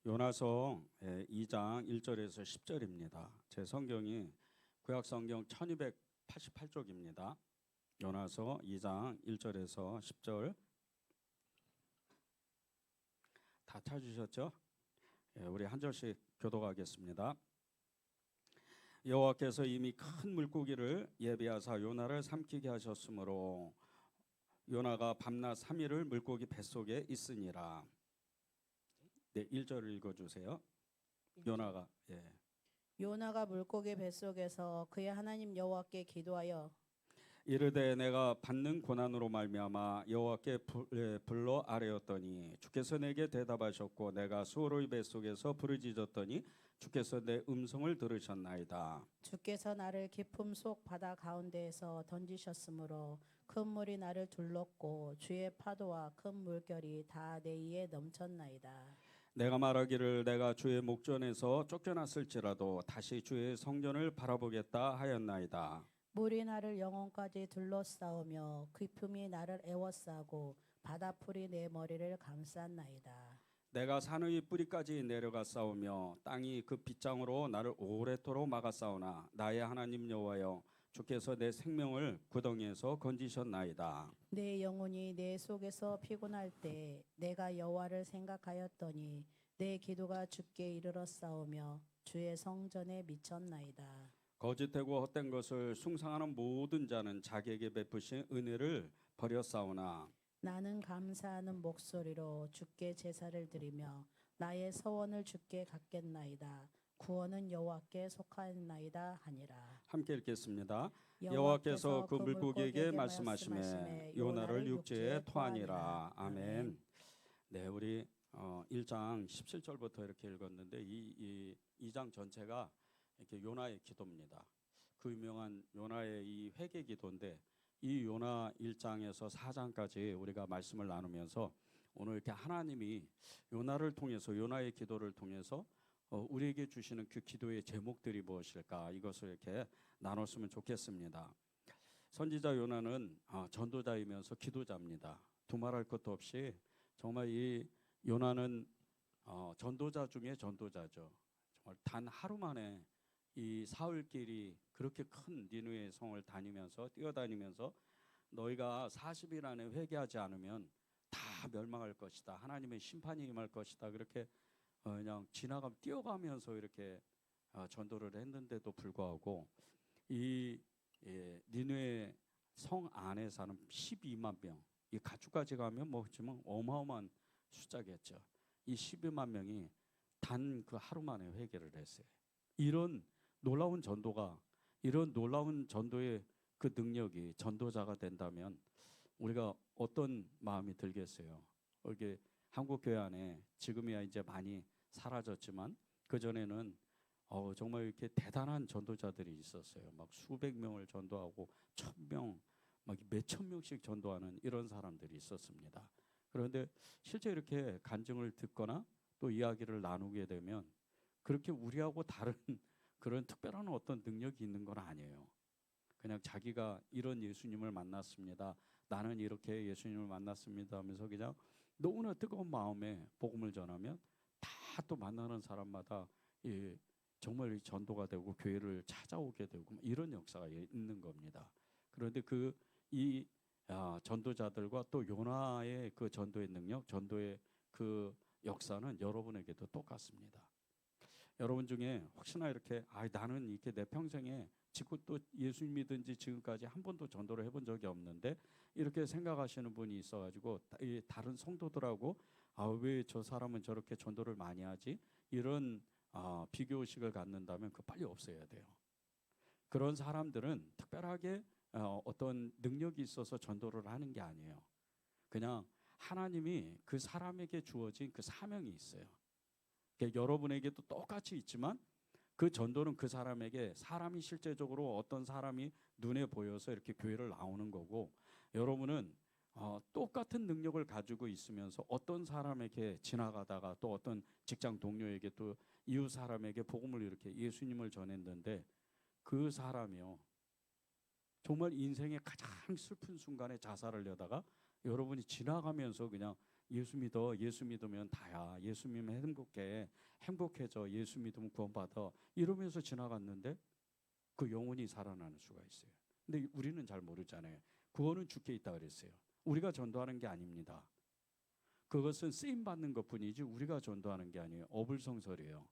요나서 2장 1절에서 10절입니다. 제 성경이 구약 성경 1288쪽입니다. 요나서 2장 1절에서 10절 다 찾으셨죠? 우리 한 절씩 교독하겠습니다. 여호와께서 이미 큰 물고기를 예비하사 요나를 삼키게 하셨으므로 요나가 밤낮 3일을 물고기 뱃속에 있으니라. 네, 1절을 읽어주세요. 요나가 요나가 물고기 뱃속에서 그의 하나님 여호와께 기도하여 이르되 내가 받는 고난으로 말미암아 여호와께 불러 아뢰었더니 주께서 내게 대답하셨고 내가 수어로의 뱃속에서 부르짖었더니 주께서 내 음성을 들으셨나이다. 주께서 나를 깊음 속 바다 가운데에서 던지셨으므로 큰 물이 나를 둘렀고 주의 파도와 큰 물결이 다 내 위에 넘쳤나이다. 내가 말하기를 내가 주의 목전에서 쫓겨났을지라도 다시 주의 성전을 바라보겠다 하였나이다. 물이 나를 영혼까지 둘러싸우며 깊음이 나를 에워싸고 바다풀이 내 머리를 감쌌나이다. 내가 산의 뿌리까지 내려가 싸우며 땅이 그 빗장으로 나를 오랫도록 막아 싸우나 나의 하나님 여호와여 주께서 내 생명을 구덩이에서 건지셨나이다. 내 영혼이 내 속에서 피곤할 때 내가 여호와를 생각하였더니 내 기도가 주께 이르렀사오며 주의 성전에 미쳤나이다. 거짓되고 헛된 것을 숭상하는 모든 자는 자기에게 베푸신 은혜를 버렸사오나 나는 감사하는 목소리로 주께 제사를 드리며 나의 서원을 주께 갚겠나이다. 구원은 여호와께 속하였나이다 하니라. 함께 읽겠습니다. 여호와께서 그 물고기에게 말씀하시매 요나를 육지에 토하니라. 아멘. 네, 우리 1장 17절부터 이렇게 읽었는데 이 2장 전체가 이렇게 요나의 기도입니다. 그 유명한 요나의 이 회개 기도인데 이 요나 1장에서 4장까지 우리가 말씀을 나누면서 오늘 이렇게 하나님이 요나를 통해서 요나의 기도를 통해서 우리에게 주시는 그 기도의 제목들이 무엇일까 이것을 이렇게 나눴으면 좋겠습니다. 선지자 요나는 전도자이면서 기도자입니다. 두말할 것도 없이 정말 이 요나는 전도자 중에 전도자죠. 정말 단 하루 만에 이 사흘길이 그렇게 큰 니느웨 성을 뛰어다니면서 너희가 40일 안에 회개하지 않으면 다 멸망할 것이다. 하나님의 심판이 임할 것이다. 그렇게 그냥 뛰어가면서 이렇게 전도를 했는데도 불구하고 이 니느웨 성 안에 사는 12만 명, 이 가축까지 가면 뭐 지금 어마어마한 숫자겠죠. 이 12만 명이 단 그 하루 만에 회개를 했어요. 이런 놀라운 전도의 그 능력이 전도자가 된다면 우리가 어떤 마음이 들겠어요? 이게 한국 교회 안에 지금이야 이제 많이 사라졌지만 그 전에는 정말 이렇게 대단한 전도자들이 있었어요. 막 수백 명을 전도하고 1,000명, 막 몇천 명씩 전도하는 이런 사람들이 있었습니다. 그런데 실제 이렇게 간증을 듣거나 또 이야기를 나누게 되면 그렇게 우리하고 다른 그런 특별한 어떤 능력이 있는 건 아니에요. 그냥 자기가 이런 예수님을 만났습니다. 나는 이렇게 예수님을 만났습니다 하면서 그냥 너무나 뜨거운 마음에 복음을 전하면 다 또 만나는 사람마다 정말 전도가 되고 교회를 찾아오게 되고 이런 역사가 있는 겁니다. 그런데 이 전도자들과 또 요나의 그 전도의 능력, 전도의 그 역사는 여러분에게도 똑같습니다. 여러분 중에 혹시나 이렇게 나는 이렇게 내 평생에 지금 또 예수 믿은 지 지금까지 한 번도 전도를 해본 적이 없는데 이렇게 생각하시는 분이 있어가지고 다른 성도들하고 왜 저 사람은 저렇게 전도를 많이 하지? 이런 비교의식을 갖는다면 그 빨리 없애야 돼요. 그런 사람들은 특별하게 어떤 능력이 있어서 전도를 하는 게 아니에요. 그냥 하나님이 그 사람에게 주어진 그 사명이 있어요. 여러분에게도 똑같이 있지만 그 전도는 그 사람에게 사람이 실제적으로 어떤 사람이 눈에 보여서 이렇게 교회를 나오는 거고 여러분은 똑같은 능력을 가지고 있으면서 어떤 사람에게 지나가다가 또 어떤 직장 동료에게 또 이웃 사람에게 복음을 이렇게 예수님을 전했는데 그 사람이요 정말 인생의 가장 슬픈 순간에 자살을 하다가 여러분이 지나가면서 그냥 예수 믿어. 예수 믿으면 다야. 예수 믿으면 행복해. 행복해져. 예수 믿으면 구원받아. 이러면서 지나갔는데 그 영혼이 살아나는 수가 있어요. 근데 우리는 잘 모르잖아요. 구원은 주께 있다 그랬어요. 우리가 전도하는 게 아닙니다. 그것은 쓰임 받는 것뿐이지 우리가 전도하는 게 아니에요. 어불성설이에요.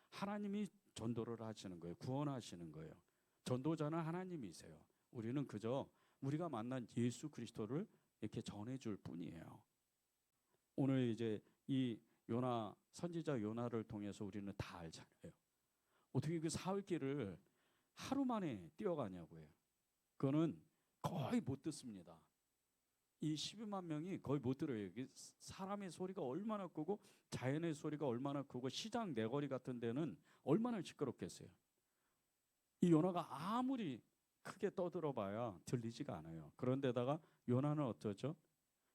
하나님이 전도를 하시는 거예요. 구원하시는 거예요. 전도자는 하나님이세요. 우리는 그저 우리가 만난 예수 그리스도를 이렇게 전해줄 뿐이에요. 오늘 이제 이 요나 선지자 요나를 통해서 우리는 다 알잖아요. 어떻게 그 사흘길을 하루 만에 뛰어가냐고요. 그거는 거의 못 듣습니다. 이 12만 명이 거의 못 들어요. 사람의 소리가 얼마나 크고 자연의 소리가 얼마나 크고 시장 내거리 같은 데는 얼마나 시끄럽겠어요. 이 요나가 아무리 크게 떠들어봐야 들리지가 않아요. 그런데다가 요나는 어쩌죠?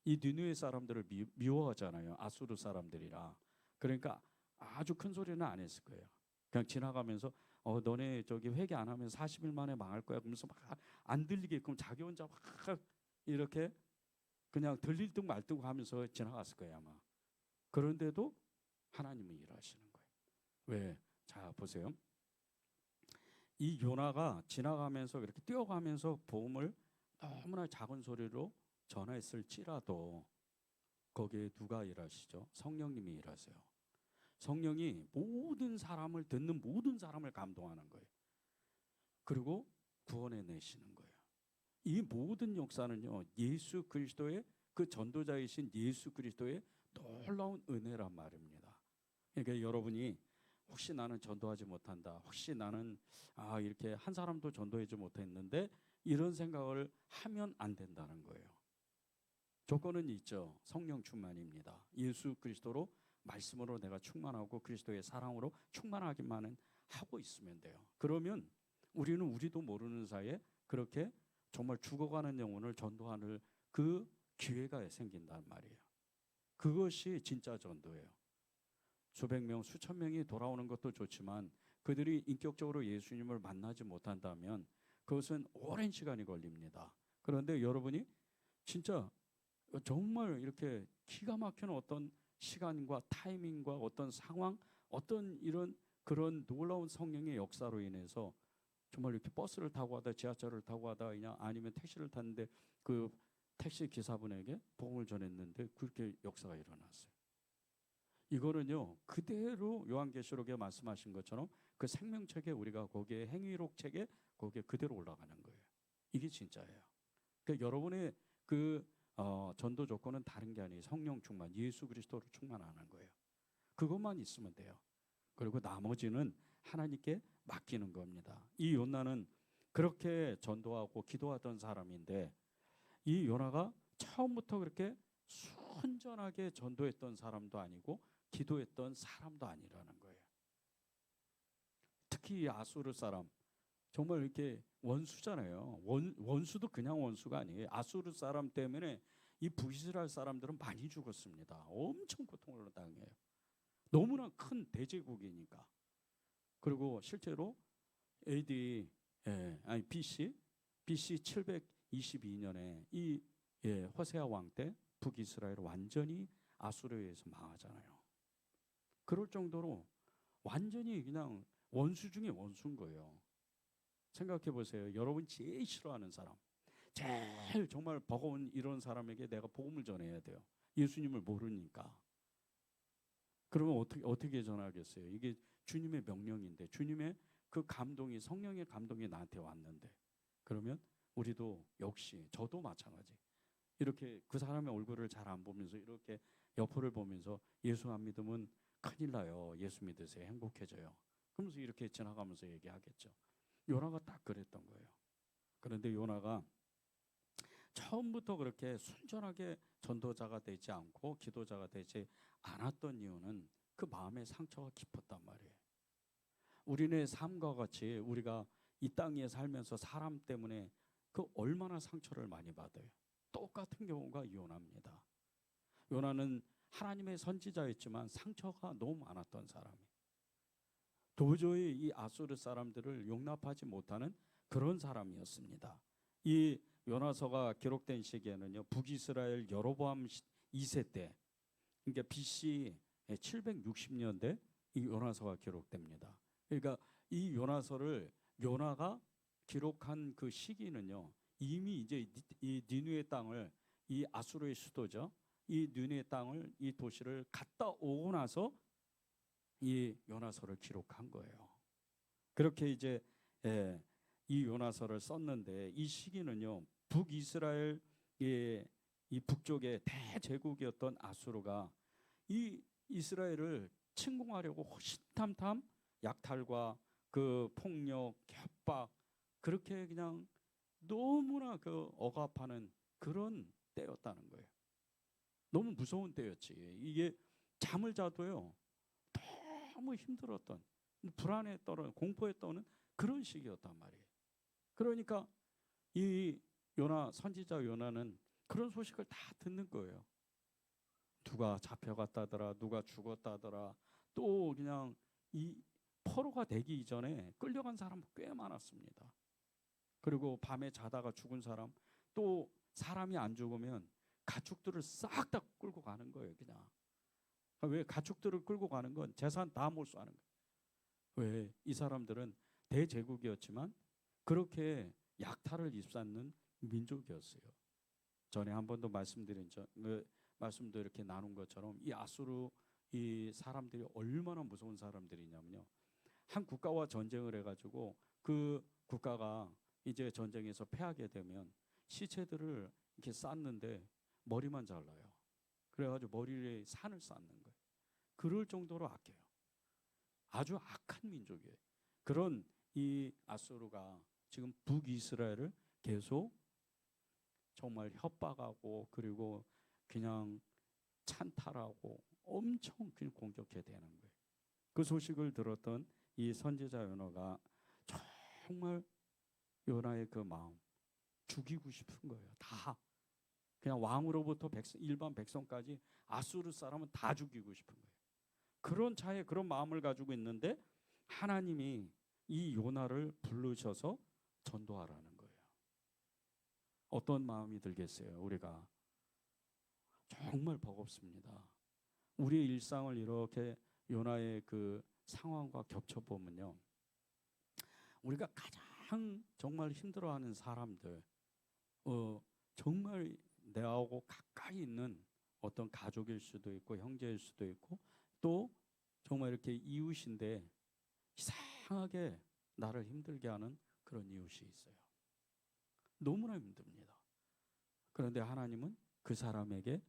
이 니느웨 사람들을 미워하잖아요. 아수르 사람들이라. 그러니까 아주 큰 소리는 안 했을 거예요. 그냥 지나가면서 너네 저기 회개 안 하면 40일 만에 망할 거야. 그러면서 막 안 들리게끔 자기 혼자 막 이렇게 그냥 들릴 듯 말 듯 하면서 지나갔을 거예요 아마. 그런데도 하나님이 일하시는 거예요. 왜? 자 보세요. 이 요나가 지나가면서 이렇게 뛰어가면서 복음을 너무나 작은 소리로 전했을지라도 거기에 누가 일하시죠? 성령님이 일하세요. 성령이 모든 사람을 듣는 모든 사람을 감동하는 거예요. 그리고 구원해 내시는 거예요. 이 모든 역사는요, 예수 그리스도의 그 전도자이신 예수 그리스도의 놀라운 은혜란 말입니다. 그러니까 여러분이 혹시 나는 전도하지 못한다. 혹시 나는 이렇게 한 사람도 전도하지 못했는데 이런 생각을 하면 안 된다는 거예요. 조건은 있죠. 성령 충만입니다. 예수 그리스도로 말씀으로 내가 충만하고 그리스도의 사랑으로 충만하기만은 하고 있으면 돼요. 그러면 우리도 모르는 사이에 그렇게 정말 죽어가는 영혼을 전도하는 그 기회가 생긴단 말이에요. 그것이 진짜 전도예요. 수백 명, 수천 명이 돌아오는 것도 좋지만 그들이 인격적으로 예수님을 만나지 못한다면 그것은 오랜 시간이 걸립니다. 그런데 여러분이 진짜 정말 이렇게 기가 막히는 어떤 시간과 타이밍과 어떤 상황, 어떤 이런 그런 놀라운 성령의 역사로 인해서 정말 이렇게 버스를 타고 가다 지하철을 타고 가다 그냥 아니면 택시를 탔는데 그 택시 기사분에게 복음을 전했는데 그렇게 역사가 일어났어요. 이거는요 그대로 요한계시록에 말씀하신 것처럼 그 생명책에 우리가 거기에 행위록책에 거기에 그대로 올라가는 거예요. 이게 진짜예요. 그러니까 여러분의 그 전도 조건은 다른 게 아니에요. 성령 충만, 예수 그리스도로 충만하는 거예요. 그것만 있으면 돼요. 그리고 나머지는 하나님께 맡기는 겁니다. 이 요나는 그렇게 전도하고 기도하던 사람인데 이 요나가 처음부터 그렇게 순전하게 전도했던 사람도 아니고 기도했던 사람도 아니라는 거예요. 특히 이 아수르 사람 정말 이렇게 원수잖아요. 원수도 그냥 원수가 아니에요. 아수르 사람 때문에 이 북이스라엘 사람들은 많이 죽었습니다. 엄청 고통을 당해요. 너무나 큰 대제국이니까. 그리고 실제로 AD BC 722년에 이 호세아 왕 때 북이스라엘 완전히 아수르에 의해서 망하잖아요. 그럴 정도로 완전히 그냥 원수 중에 원수인 거예요. 생각해 보세요. 여러분 제일 싫어하는 사람, 제일 정말 버거운 이런 사람에게 내가 복음을 전해야 돼요. 예수님을 모르니까. 그러면 어떻게 전하겠어요? 이게 주님의 명령인데 주님의 그 감동이 성령의 감동이 나한테 왔는데 그러면 우리도 역시 저도 마찬가지. 이렇게 그 사람의 얼굴을 잘 안 보면서 이렇게 옆을 보면서 예수 안 믿으면 큰일 나요. 예수 믿으세요. 행복해져요. 그러면서 이렇게 지나가면서 얘기하겠죠. 요나가 딱 그랬던 거예요. 그런데 요나가 처음부터 그렇게 순전하게 전도자가 되지 않고 기도자가 되지 않았던 이유는 그 마음의 상처가 깊었단 말이에요. 우리네 삶과 같이 우리가 이 땅에 살면서 사람 때문에 그 얼마나 상처를 많이 받아요. 똑같은 경우가 요나입니다. 요나는 하나님의 선지자였지만 상처가 너무 많았던 사람이에요. 도저히 이 아수르 사람들을 용납하지 못하는 그런 사람이었습니다. 이 요나서가 기록된 시기에는요 북이스라엘 여로보암 2세 때, 그러니까 BC 760년대 이 요나서가 기록됩니다. 그러니까 이 요나서를 요나가 기록한 그 시기는요, 이미 이제 이 니느웨 땅을, 이 아수르의 수도죠, 이 니느웨 땅을, 이 도시를 갔다 오고 나서 이 요나서를 기록한 거예요. 그렇게 이제 이 요나서를 썼는데, 이 시기는요, 북이스라엘 이 북쪽의 대제국이었던 아수르가 이 이스라엘을 침공하려고 호시탐탐 약탈과 그 폭력, 협박, 그렇게 그냥 너무나 그 억압하는 그런 때였다는 거예요. 너무 무서운 때였지. 이게 잠을 자도요, 너무 힘들었던, 불안에 떠는, 공포에 떠는 그런 시기였단 말이에요. 그러니까 이 요나, 선지자 요나는 그런 소식을 다 듣는 거예요. 누가 잡혀갔다더라, 누가 죽었다더라, 또 그냥 이 포로가 되기 이전에 끌려간 사람 꽤 많았습니다. 그리고 밤에 자다가 죽은 사람, 또 사람이 안 죽으면 가축들을 싹 다 끌고 가는 거예요. 그냥 왜 가축들을 끌고 가는 건 재산 다 몰수하는 거예요. 왜? 이 사람들은 대제국이었지만 그렇게 약탈을 입쌌는 민족이었어요. 전에 한 번도 말씀드린 말씀도 이렇게 나눈 것처럼 이 아수르 이 사람들이 얼마나 무서운 사람들이냐면요, 한 국가와 전쟁을 해가지고 그 국가가 이제 전쟁에서 패하게 되면 시체들을 이렇게 쌓는데 머리만 잘라요. 그래가지고 머리에 산을 쌓는 거예요. 그럴 정도로 악해요. 아주 악한 민족이에요. 그런 이 아수르가 지금 북이스라엘을 계속 정말 협박하고, 그리고 그냥 찬탈하고 엄청 그냥 공격해 대는 거예요. 그 소식을 들었던 이 선지자 요나가 정말 요나의 그 마음, 죽이고 싶은 거예요. 다 그냥 왕으로부터 일반 백성까지 아수르 사람은 다 죽이고 싶은 거예요. 그런 차에 그런 마음을 가지고 있는데 하나님이 이 요나를 부르셔서 전도하라는 거예요. 어떤 마음이 들겠어요? 우리가 정말 버겁습니다. 우리의 일상을 이렇게 요나의 그 상황과 겹쳐 보면요, 우리가 가장 정말 힘들어하는 사람들, 정말 내하고 가까이 있는 어떤 가족일 수도 있고 형제일 수도 있고, 또 정말 이렇게 이웃인데 이상하게 나를 힘들게 하는 그런 이웃이 있어요. 너무나 힘듭니다. 그런데 하나님은 그 사람에게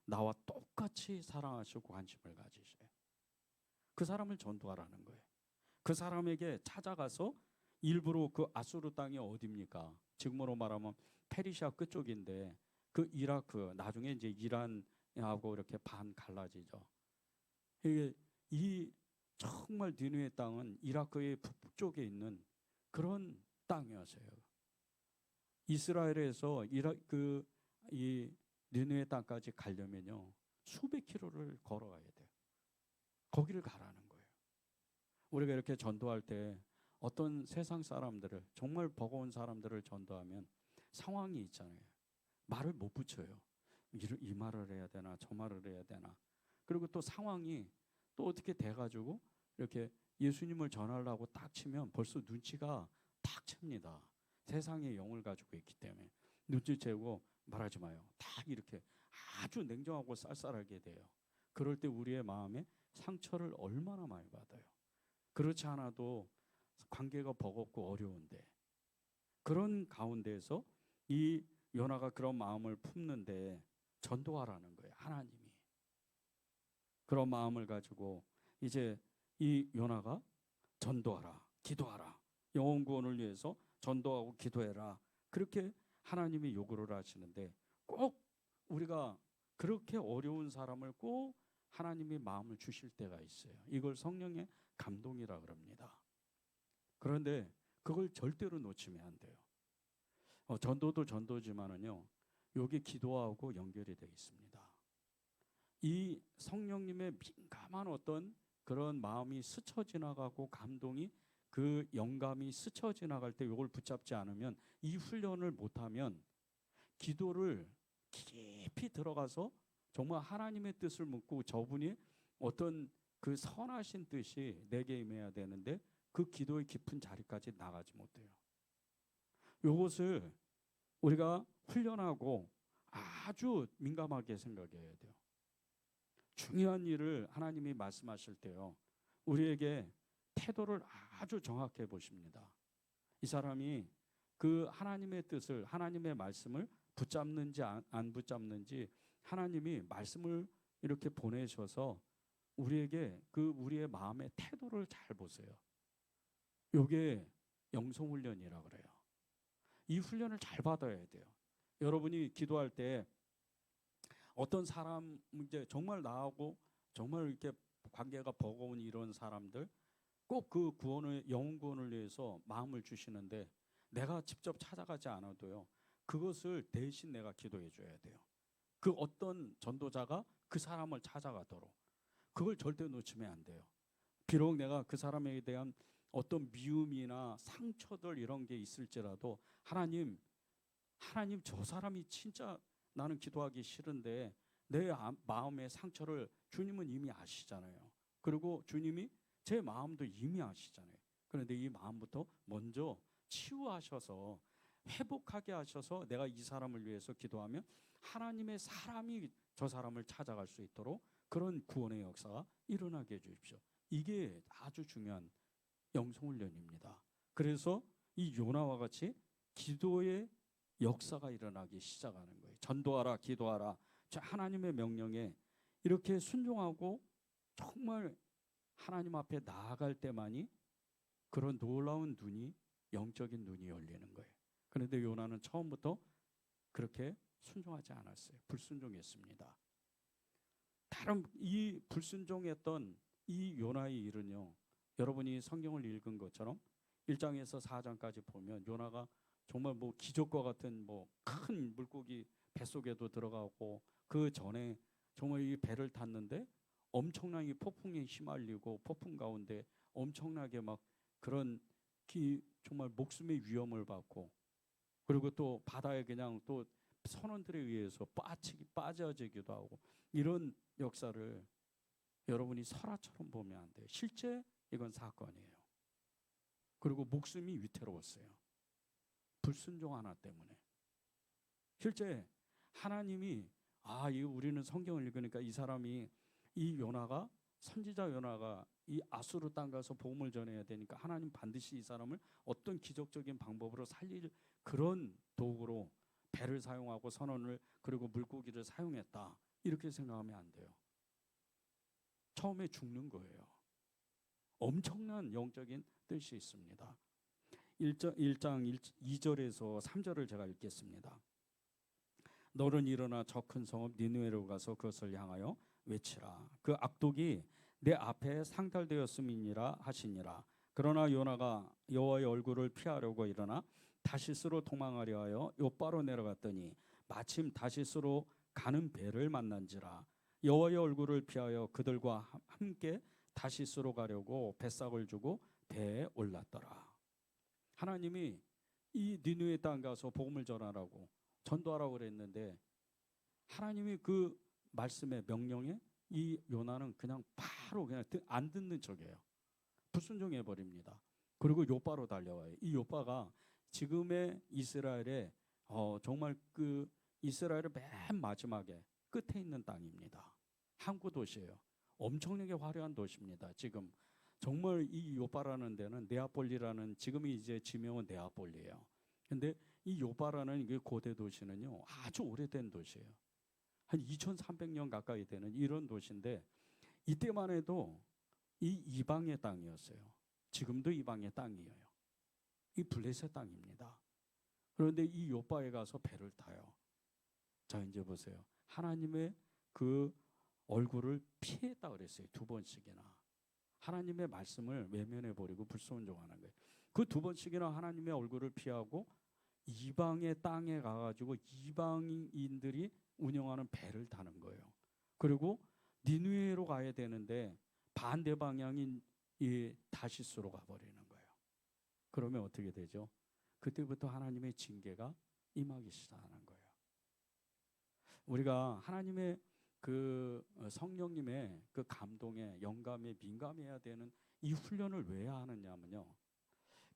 나와 똑같이 사랑하시고 관심을 가지셔요. 그 사람을 전도하라는 거예요. 그 사람에게 찾아가서, 일부러 그 아수르 땅이 어디입니까? 지금으로 말하면 페르시아 끝쪽인데 그 이라크, 나중에 이제 이란하고 이렇게 반 갈라지죠. 이게 이 정말 니느웨 땅은 이라크의 북쪽에 있는 그런 땅이었어요. 이스라엘에서 이 니느웨 땅까지 가려면요, 수백 킬로를 걸어가야 돼요. 거기를 가라는 거예요. 우리가 이렇게 전도할 때 어떤 세상 사람들을, 정말 버거운 사람들을 전도하면 상황이 있잖아요. 말을 못 붙여요. 이 말을 해야 되나 저 말을 해야 되나. 그리고 또 상황이 또 어떻게 돼가지고 이렇게 예수님을 전하려고 딱 치면 벌써 눈치가 딱 챕니다. 세상의 영을 가지고 있기 때문에 눈치채고 말하지 마요. 딱 이렇게 아주 냉정하고 쌀쌀하게 돼요. 그럴 때 우리의 마음에 상처를 얼마나 많이 받아요. 그렇지 않아도 관계가 버겁고 어려운데, 그런 가운데에서 이 요나가 그런 마음을 품는데 전도하라는 거예요. 하나님이 그런 마음을 가지고 이제 이 요나가 전도하라, 기도하라, 영혼 구원을 위해서 전도하고 기도해라, 그렇게 하나님이 요구를 하시는데, 꼭 우리가 그렇게 어려운 사람을 꼭 하나님이 마음을 주실 때가 있어요. 이걸 성령의 감동이라 그럽니다. 그런데 그걸 절대로 놓치면 안 돼요. 전도도 전도지만은요, 여기 기도하고 연결이 되어 있습니다. 이 성령님의 민감한 어떤 그런 마음이 스쳐 지나가고, 감동이, 그 영감이 스쳐 지나갈 때 이걸 붙잡지 않으면, 이 훈련을 못하면 기도를 깊이 들어가서 정말 하나님의 뜻을 묻고 저분이 어떤 그 선하신 뜻이 내게 임해야 되는데 그 기도의 깊은 자리까지 나가지 못해요. 이것을 우리가 훈련하고 아주 민감하게 생각해야 돼요. 중요한 일을 하나님이 말씀하실 때요, 우리에게 태도를 아주 정확해 보십니다. 이 사람이 그 하나님의 뜻을, 하나님의 말씀을 붙잡는지 안 붙잡는지 하나님이 말씀을 이렇게 보내셔서 우리에게 그 우리의 마음의 태도를 잘 보세요. 이게 영성훈련이라 그래요. 이 훈련을 잘 받아야 돼요. 여러분이 기도할 때 어떤 사람, 이제 정말 나하고 정말 이렇게 관계가 버거운 이런 사람들, 꼭 그 구원을, 영혼 구원을 위해서 마음을 주시는데 내가 직접 찾아가지 않아도요, 그것을 대신 내가 기도해 줘야 돼요. 그 어떤 전도자가 그 사람을 찾아가도록, 그걸 절대 놓치면 안 돼요. 비록 내가 그 사람에 대한 어떤 미움이나 상처들 이런 게 있을지라도 하나님 저 사람이 진짜 나는 기도하기 싫은데 내 마음의 상처를 주님은 이미 아시잖아요. 그리고 주님이 제 마음도 이미 아시잖아요. 그런데 이 마음부터 먼저 치유하셔서 회복하게 하셔서 내가 이 사람을 위해서 기도하면 하나님의 사람이 저 사람을 찾아갈 수 있도록 그런 구원의 역사가 일어나게 해주십시오. 이게 아주 중요한 영성훈련입니다. 그래서 이 요나와 같이 기도의 역사가 일어나기 시작하는 거예요. 전도하라, 기도하라. 하나님의 명령에 이렇게 순종하고 정말 하나님 앞에 나아갈 때만이 그런 놀라운 눈이, 영적인 눈이 열리는 거예요. 그런데 요나는 처음부터 그렇게 순종하지 않았어요. 불순종했습니다. 다른 이 불순종했던 이 요나의 일은요, 여러분이 성경을 읽은 것처럼 1장에서 4장까지 보면 요나가 정말 뭐 기적과 같은 뭐 큰 물고기 뱃속에도 들어가고, 그 전에 정말 이 배를 탔는데 엄청난 이 폭풍에 휘말리고 폭풍 가운데 엄청나게 막 그런 정말 목숨의 위험을 받고, 그리고 또 바다에 그냥 또 선원들에 의해서 빠져지기도 하고, 이런 역사를 여러분이 설화처럼 보면 안 돼요. 실제 이건 사건이에요. 그리고 목숨이 위태로웠어요. 불순종 하나 때문에. 실제 하나님이 우리는 성경을 읽으니까 이 사람이, 이 요나가, 선지자 요나가 이 아수르 땅 가서 복음을 전해야 되니까 하나님 반드시 이 사람을 어떤 기적적인 방법으로 살릴 그런 도구로 배를 사용하고 선원을, 그리고 물고기를 사용했다, 이렇게 생각하면 안 돼요. 처음에 죽는 거예요. 엄청난 영적인 뜻이 있습니다. 1장 2절에서 3절을 제가 읽겠습니다. 너는 일어나 저 큰 성읍 니느웨로 가서 그것을 향하여 외치라. 그 악독이 내 앞에 상달되었음이니라 하시니라. 그러나 요나가 여호와의 얼굴을 피하려고 일어나 다시스로 도망하려 하여 요바로 내려갔더니 마침 다시스로 가는 배를 만난지라. 여호와의 얼굴을 피하여 그들과 함께 다시스로 가려고 뱃삭을 주고 배에 올랐더라. 하나님이 이 니느웨 땅 가서 복음을 전하라고, 전도하라고 그랬는데 하나님이 그 말씀의 명령에 이 요나는 그냥 바로 그냥 안 듣는 척이에요. 불순종해 버립니다. 그리고 요바로 달려와요. 이 요바가 지금의 이스라엘의 정말 그 이스라엘의 맨 마지막에 끝에 있는 땅입니다. 항구 도시예요. 엄청나게 화려한 도시입니다. 지금 정말 이 요바라는 데는 네아폴리라는, 지금이 이제 지명은 네아폴리예요. 근데 이 요바라는 이 고대 도시는요, 아주 오래된 도시예요. 한 2300년 가까이 되는 이런 도시인데, 이때만 해도 이 이방의 땅이었어요. 지금도 이방의 땅이에요. 이 블레셋 땅입니다. 그런데 이 요바에 가서 배를 타요. 자, 이제 보세요. 하나님의 그 얼굴을 피했다 그랬어요. 2번씩이나. 하나님의 말씀을 외면해 버리고 불순종하는 거예요. 그 2번씩이나 하나님의 얼굴을 피하고 이방의 땅에 가가지고 이방인들이 운영하는 배를 타는 거예요. 그리고 니느웨로 가야 되는데 반대 방향인 이 다시스로 가버리는 거예요. 그러면 어떻게 되죠? 그때부터 하나님의 징계가 임하기 시작하는 거예요. 우리가 하나님의 성령님의 그 감동에 영감에 민감해야 되는 이 훈련을 왜 하느냐면요.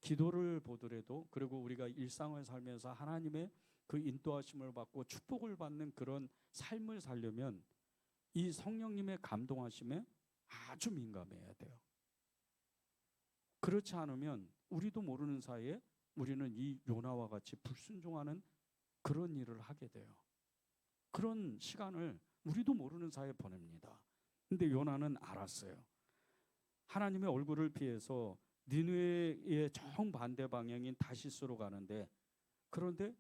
기도를 보더라도 그리고 우리가 일상을 살면서 하나님의 그 인도하심을 받고 축복을 받는 그런 삶을 살려면 이 성령님의 감동하심에 아주 민감해야 돼요. 그렇지 않으면 우리도 모르는 사이에 우리는 이 요나와 같이 불순종하는 그런 일을 하게 돼요. 그런 시간을 우리도 모르는 사이에 보냅니다. 근데 요나는 알았어요. 하나님의 얼굴을 피해서 니느웨의 정반대 방향인 다시스로 가는데, 그런데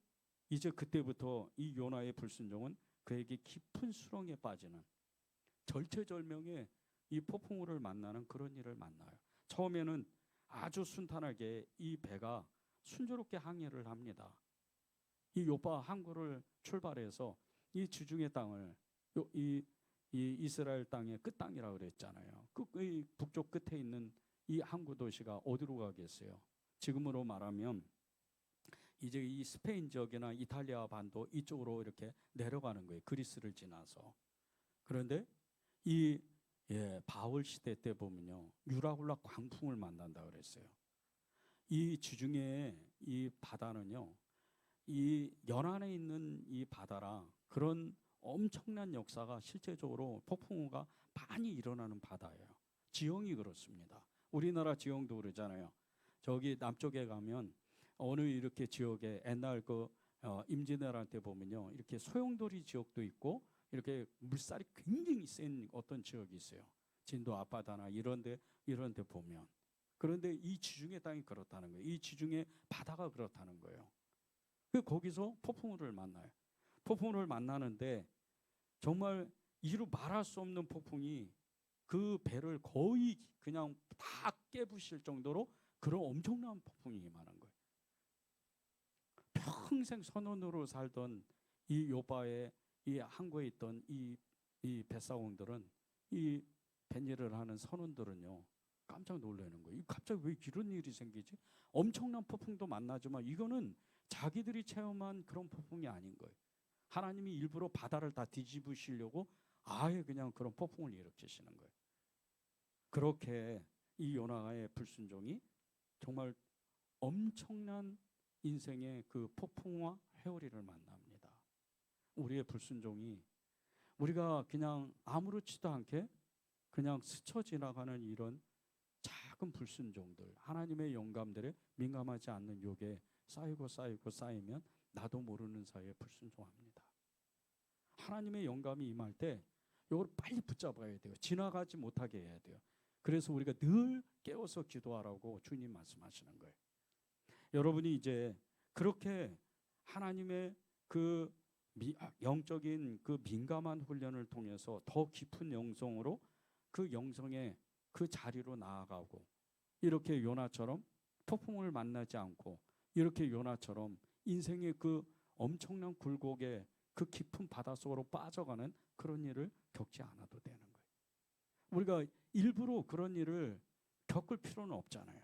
이제 그때부터 이 요나의 불순종은 그에게 깊은 수렁에 빠지는, 절체절명의 이 폭풍우를 만나는 그런 일을 만나요. 처음에는 아주 순탄하게 이 배가 순조롭게 항해를 합니다. 이 요파 항구를 출발해서 이 지중해 땅을 이 이스라엘 땅의 끝 땅이라고 그랬잖아요. 이 북쪽 끝에 있는 이 항구 도시가 어디로 가겠어요? 지금으로 말하면 이제 이 스페인 지역이나 이탈리아 반도 이쪽으로 이렇게 내려가는 거예요. 그리스를 지나서. 그런데 이 바울 시대 때 보면요, 유라굴라 광풍을 만난다 그랬어요. 이 지중해 이 바다는요, 이 연안에 있는 이 바다라 그런 엄청난 역사가 실제적으로 폭풍우가 많이 일어나는 바다예요. 지형이 그렇습니다. 우리나라 지형도 그러잖아요. 저기 남쪽에 가면 어느 이렇게 지역에 옛날 임진왜란 때 보면요, 이렇게 소용돌이 지역도 있고 이렇게 물살이 굉장히 센 어떤 지역이 있어요. 진도 앞바다나 이런데 보면. 그런데 이 지중해 땅이 그렇다는 거예요. 이 지중해 바다가 그렇다는 거예요. 거기서 폭풍우를 만나요. 폭풍우를 만나는데 정말 이루 말할 수 없는 폭풍이 그 배를 거의 그냥 다 깨부실 정도로 그런 엄청난 폭풍이 임하는 거예요. 평생 선원으로 살던 이 요바의 이 항구에 있던 이 뱃사공들은, 이 뱃일을 하는 선원들은요, 깜짝 놀라는 거예요. 갑자기 왜 이런 일이 생기지? 엄청난 폭풍도 만나지만 이거는 자기들이 체험한 그런 폭풍이 아닌 거예요. 하나님이 일부러 바다를 다 뒤집으시려고 아예 그냥 그런 폭풍을 일으키시는 거예요. 그렇게 이 요나의 불순종이 정말 엄청난 인생의 그 폭풍과 회오리를 만납니다. 우리의 불순종이 우리가 그냥 아무렇지도 않게 그냥 스쳐 지나가는 이런 작은 불순종들, 하나님의 영감들에 민감하지 않는 욕에 쌓이면 나도 모르는 사이에 불순종합니다. 하나님의 영감이 임할 때 이걸 빨리 붙잡아야 돼요. 지나가지 못하게 해야 돼요. 그래서 우리가 늘 깨워서 기도하라고 주님 말씀하시는 거예요. 여러분이 이제 그렇게 하나님의 그 영적인 그 민감한 훈련을 통해서 더 깊은 영성으로 그 영성의 그 자리로 나아가고, 이렇게 요나처럼 폭풍을 만나지 않고 이렇게 요나처럼 인생의 그 엄청난 굴곡에 그 깊은 바닷속으로 빠져가는 그런 일을 겪지 않아도 되는 거예요. 우리가 일부러 그런 일을 겪을 필요는 없잖아요.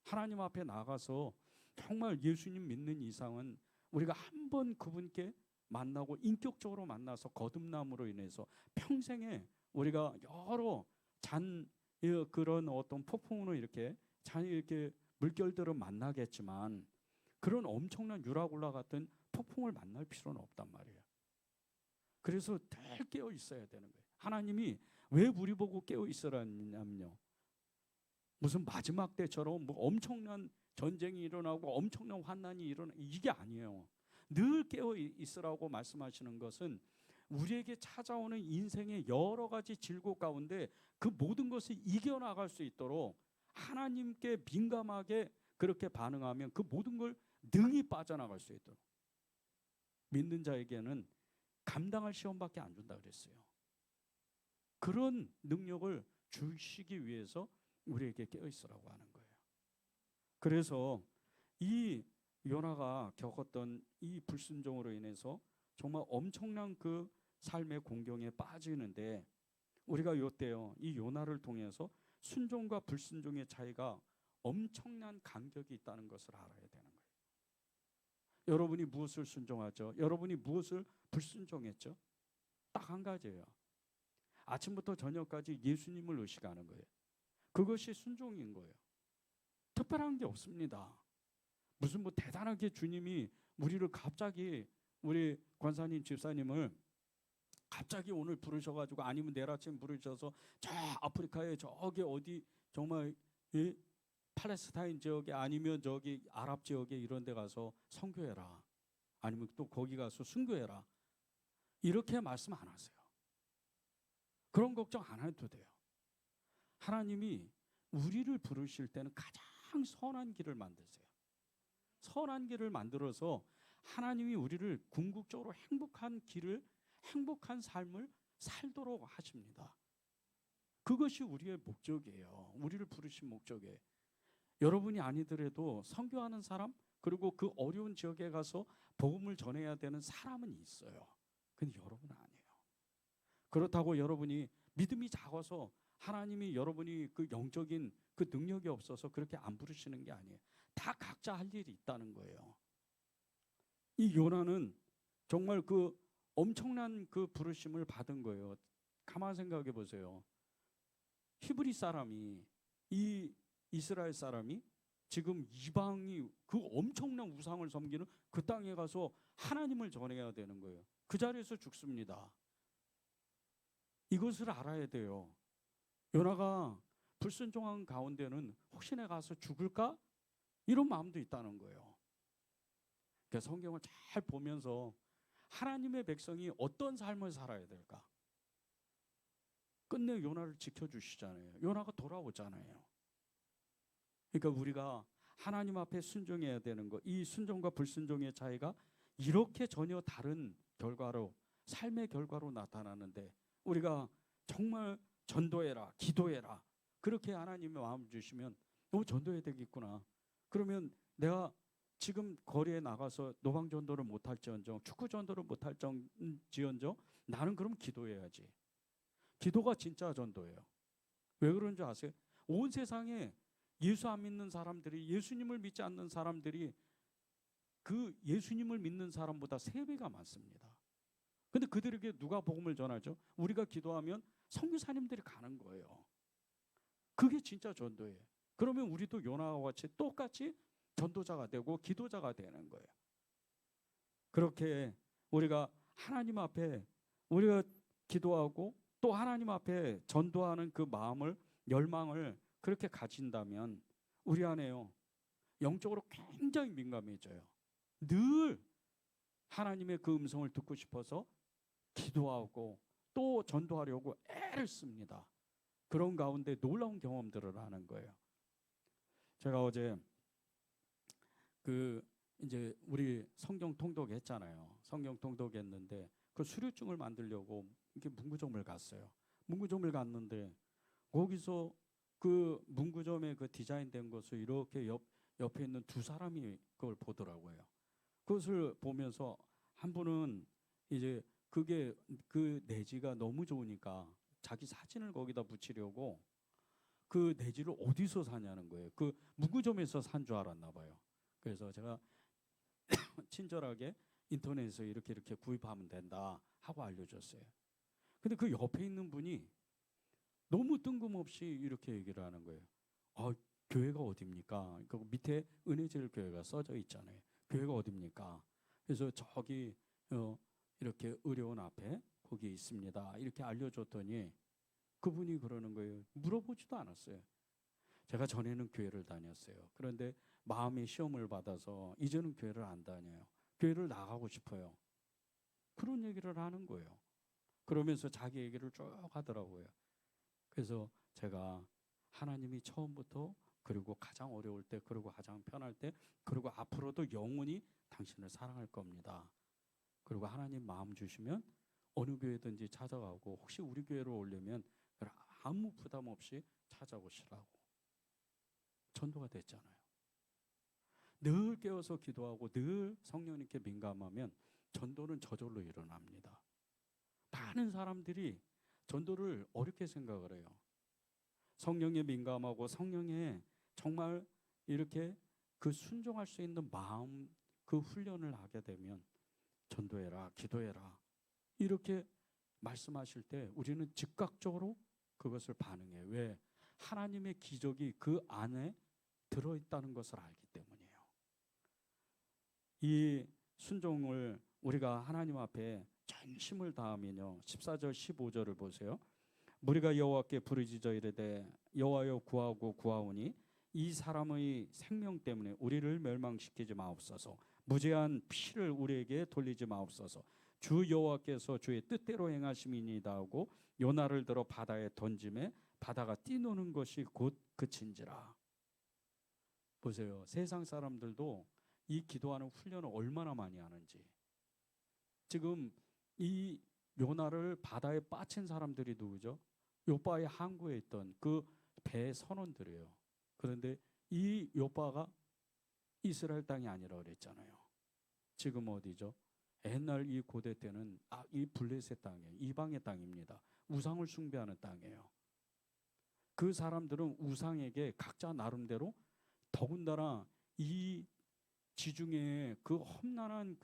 하나님 앞에 나가서 정말 예수님 믿는 이상은 우리가 한번 그분께 만나고 인격적으로 만나서 거듭남으로 인해서 평생에 우리가 여러 그런 어떤 폭풍으로 이렇게 물결들을 만나겠지만 그런 엄청난 유라굴라 같은 폭풍을 만날 필요는 없단 말이에요. 그래서 늘 깨어 있어야 되는 거예요. 하나님이 왜 우리 보고 깨어 있으라냐면요, 무슨 마지막 때처럼 뭐 엄청난 전쟁이 일어나고 엄청난 환난이 일어나, 이게 아니에요. 늘 깨어 있으라고 말씀하시는 것은 우리에게 찾아오는 인생의 여러 가지 질곡 가운데 그 모든 것을 이겨나갈 수 있도록 하나님께 민감하게 그렇게 반응하면 그 모든 걸 능히 빠져나갈 수 있도록, 믿는 자에게는 감당할 시험밖에 안 준다 그랬어요. 그런 능력을 주시기 위해서 우리에게 깨어 있으라고 하는 거예요. 그래서 이 요나가 겪었던 이 불순종으로 인해서 정말 엄청난 그 삶의 공경에 빠지는데, 우리가 요때요, 이 요나를 통해서 순종과 불순종의 차이가 엄청난 간격이 있다는 것을 알아야 되는 거예요. 여러분이 무엇을 순종하죠? 여러분이 무엇을 불순종했죠? 딱 한 가지예요. 아침부터 저녁까지 예수님을 의식하는 거예요. 그것이 순종인 거예요. 특별한 게 없습니다. 무슨 뭐 대단하게 주님이 우리를 갑자기 우리 권사님 집사님을 갑자기 오늘 부르셔가지고 아니면 내일 아침 부르셔서 저 아프리카에 저기 어디 정말 이 팔레스타인 지역에 아니면 저기 아랍 지역에 이런 데 가서 선교해라. 아니면 또 거기 가서 순교해라. 이렇게 말씀 안 하세요. 그런 걱정 안 해도 돼요. 하나님이 우리를 부르실 때는 가장 선한 길을 만드세요. 선한 길을 만들어서 하나님이 우리를 궁극적으로 행복한 길을, 행복한 삶을 살도록 하십니다. 그것이 우리의 목적이에요. 우리를 부르신 목적이에요. 여러분이 아니더라도 선교하는 사람, 그리고 그 어려운 지역에 가서 복음을 전해야 되는 사람은 있어요. 근데 여러분은 아니에요. 그렇다고 여러분이 믿음이 작아서 하나님이 여러분이 그 영적인 그 능력이 없어서 그렇게 안 부르시는 게 아니에요. 다 각자 할 일이 있다는 거예요. 이 요나는 정말 그 엄청난 그 부르심을 받은 거예요. 가만 생각해 보세요. 히브리 사람이, 이 이스라엘 사람이 지금 이방이 그 엄청난 우상을 섬기는 그 땅에 가서 하나님을 전해야 되는 거예요. 그 자리에서 죽습니다. 이것을 알아야 돼요. 요나가 불순종한 가운데는 혹시 내가 가서 죽을까? 이런 마음도 있다는 거예요. 그러니까 성경을 잘 보면서 하나님의 백성이 어떤 삶을 살아야 될까? 끝내 요나를 지켜주시잖아요. 요나가 돌아오잖아요. 그러니까 우리가 하나님 앞에 순종해야 되는 것, 이 순종과 불순종의 차이가 이렇게 전혀 다른 결과로, 삶의 결과로 나타나는데 우리가 정말 전도해라, 기도해라, 그렇게 하나님의 마음을 주시면 전도해야 되겠구나. 그러면 내가 지금 거리에 나가서 노방전도를 못할지언정, 축구전도를 못할지언정 나는 그럼 기도해야지. 기도가 진짜 전도예요. 왜 그런 줄 아세요? 온 세상에 예수 안 믿는 사람들이, 예수님을 믿지 않는 사람들이 그 예수님을 믿는 사람보다 3배가 많습니다. 근데 그들에게 누가 복음을 전하죠? 우리가 기도하면 선교사님들이 가는 거예요. 그게 진짜 전도예요. 그러면 우리도 요나와 같이 똑같이 전도자가 되고 기도자가 되는 거예요. 그렇게 우리가 하나님 앞에 우리가 기도하고 또 하나님 앞에 전도하는 그 마음을, 열망을 그렇게 가진다면 우리 안에요, 영적으로 굉장히 민감해져요. 늘 하나님의 그 음성을 듣고 싶어서 기도하고 또 전도하려고 애를 씁니다. 그런 가운데 놀라운 경험들을 하는 거예요. 제가 어제 이제 우리 성경 통독했잖아요. 성경 통독했는데 그 수료증을 만들려고 이렇게 문구점을 갔어요. 문구점을 갔는데 거기서 그 문구점에 그 디자인된 것을 이렇게 옆에 있는 2사람이 그걸 보더라고요. 그것을 보면서 한 분은 이제 그게 그 내지가 너무 좋으니까 자기 사진을 거기다 붙이려고 그 내지를 어디서 사냐는 거예요. 그 문구점에서 산 줄 알았나 봐요. 그래서 제가 친절하게 인터넷에서 이렇게 구입하면 된다 하고 알려줬어요. 근데 그 옆에 있는 분이 너무 뜬금없이 이렇게 얘기를 하는 거예요. 교회가 어딥니까? 그 밑에 은혜제일 교회가 써져 있잖아요. 교회가 어딥니까? 그래서 저기 이렇게 의료원 앞에 거기 있습니다. 이렇게 알려줬더니 그분이 그러는 거예요. 물어보지도 않았어요. 제가 전에는 교회를 다녔어요. 그런데 마음의 시험을 받아서 이제는 교회를 안 다녀요. 교회를 나가고 싶어요. 그런 얘기를 하는 거예요. 그러면서 자기 얘기를 쭉 하더라고요. 그래서 제가 하나님이 처음부터, 그리고 가장 어려울 때, 그리고 가장 편할 때, 그리고 앞으로도 영원히 당신을 사랑할 겁니다. 그리고 하나님 마음 주시면 어느 교회든지 찾아가고 혹시 우리 교회로 오려면 아무 부담 없이 찾아오시라고. 전도가 됐잖아요. 늘 깨어서 기도하고 늘 성령님께 민감하면 전도는 저절로 일어납니다. 많은 사람들이 전도를 어렵게 생각을 해요. 성령에 민감하고 성령에 정말 이렇게 그 순종할 수 있는 마음, 그 훈련을 하게 되면 전도해라, 기도해라, 이렇게 말씀하실 때 우리는 즉각적으로 그것을 반응해요. 왜? 하나님의 기적이 그 안에 들어있다는 것을 알기 때문이에요. 이 순종을 우리가 하나님 앞에 전심을 다하면요, 14절 15절을 보세요. 무리가 여호와께 부르짖어 이르되 여호와여 구하고 구하오니 이 사람의 생명 때문에 우리를 멸망시키지 마옵소서. 무죄한 피를 우리에게 돌리지 마옵소서. 주 여호와께서 주의 뜻대로 행하심이니이다 하고 요나를 들어 바다에 던짐에 바다가 뛰노는 것이 곧 그친지라. 보세요. 세상 사람들도 이 기도하는 훈련을 얼마나 많이 하는지. 지금 이 요나를 바다에 빠친 사람들이 누구죠? 요바의 항구에 있던 그 배 선원들이에요. 그런데 이 요바가 이스라엘 땅이 아니라 그랬잖아요. 지금 어디죠? 옛날 이 고대 때는 이 블레셋 땅이에요. 이방의 땅입니다. 우상을 숭배하는 땅이에요. 그 사람들은 우상에게 각자 나름대로, 더군다나 이 지중해 그 험난한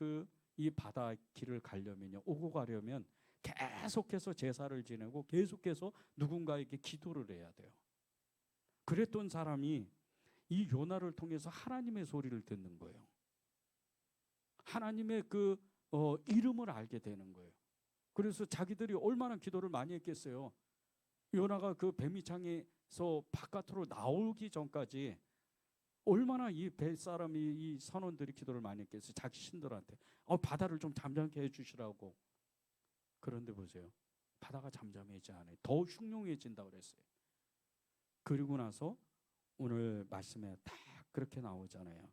이 바다 길을 가려면요, 오고 가려면 계속해서 제사를 지내고 계속해서 누군가에게 기도를 해야 돼요. 그랬던 사람이 이 요나를 통해서 하나님의 소리를 듣는 거예요. 하나님의 이름을 알게 되는 거예요. 그래서 자기들이 얼마나 기도를 많이 했겠어요. 요나가 그 배미창에서 바깥으로 나오기 전까지 얼마나 이 뱃사람이, 이 선원들이 기도를 많이 했겠어요. 자기 신들한테 바다를 좀 잠잠케 해주시라고. 그런데 보세요, 바다가 잠잠해지지 않아요. 더 흉흉해진다고 그랬어요. 그리고 나서 오늘 말씀에 딱 그렇게 나오잖아요.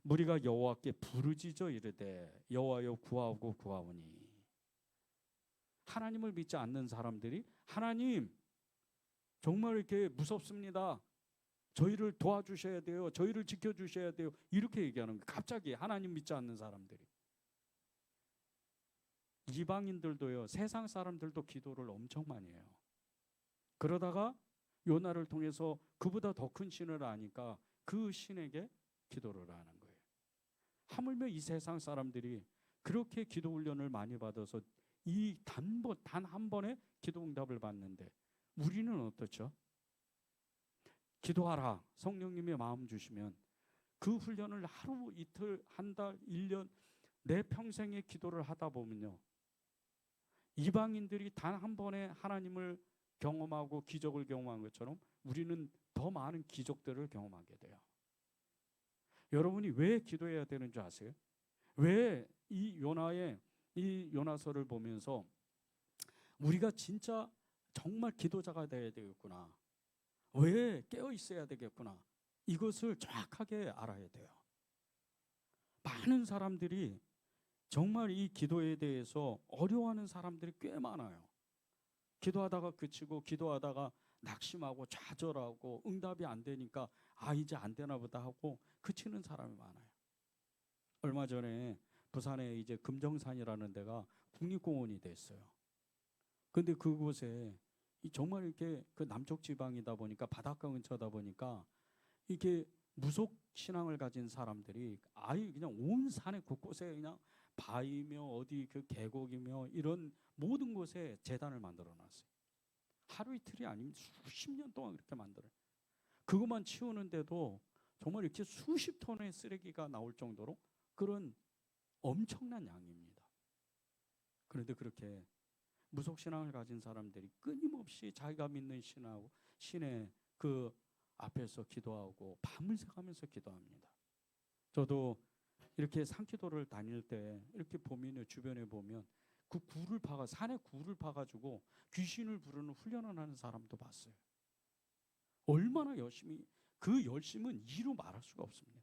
무리가 여호와께 부르짖어 이르되 여호와여 구하고 구하오니. 하나님을 믿지 않는 사람들이 하나님 정말 이렇게 무섭습니다. 저희를 도와주셔야 돼요. 저희를 지켜주셔야 돼요. 이렇게 얘기하는 거예요. 갑자기 하나님 믿지 않는 사람들이. 이방인들도요, 세상 사람들도 기도를 엄청 많이 해요. 그러다가 요나를 통해서 그보다 더 큰 신을 아니까 그 신에게 기도를 하는 거예요. 하물며 이 세상 사람들이 그렇게 기도 훈련을 많이 받아서 이 단 한 번에 기도 응답을 받는데 우리는 어떻죠? 기도하라. 성령님의 마음 주시면 그 훈련을 하루, 이틀, 한 달, 1년, 내 평생의 기도를 하다 보면요, 이방인들이 단 한 번에 하나님을 경험하고 기적을 경험한 것처럼 우리는 더 많은 기적들을 경험하게 돼요. 여러분이 왜 기도해야 되는 줄 아세요? 왜 이 요나의 이 요나서를 보면서 우리가 진짜 정말 기도자가 되어야 되겠구나, 왜 깨어 있어야 되겠구나, 이것을 정확하게 알아야 돼요. 많은 사람들이 정말 이 기도에 대해서 어려워하는 사람들이 꽤 많아요. 기도하다가 그치고 기도하다가 낙심하고 좌절하고 응답이 안 되니까 이제 안 되나 보다 하고 그치는 사람이 많아요. 얼마 전에 부산에 이제 금정산이라는 데가 국립공원이 됐어요. 근데 그곳에 정말 이렇게 그 남쪽 지방이다 보니까 바닷가 근처다 보니까 이게 무속 신앙을 가진 사람들이 아예 그냥 온 산에 곳곳에 그냥 바위며 어디 그 계곡이며 이런 모든 곳에 제단을 만들어 놨어요. 하루 이틀이 아니면 수십 년 동안 그렇게 만들어요. 그것만 치우는데도 정말 이렇게 수십 톤의 쓰레기가 나올 정도로 그런 엄청난 양입니다. 그런데 그렇게 무속신앙을 가진 사람들이 끊임없이 자기가 믿는 신의 그 앞에서 기도하고 밤을 새가면서 기도합니다. 저도 이렇게 산기도를 다닐 때 이렇게 보면, 주변에 보면 그 굴을 파가, 산에 굴을 파가지고 귀신을 부르는 훈련을 하는 사람도 봤어요. 얼마나 열심히, 그 열심은 이루 말할 수가 없습니다.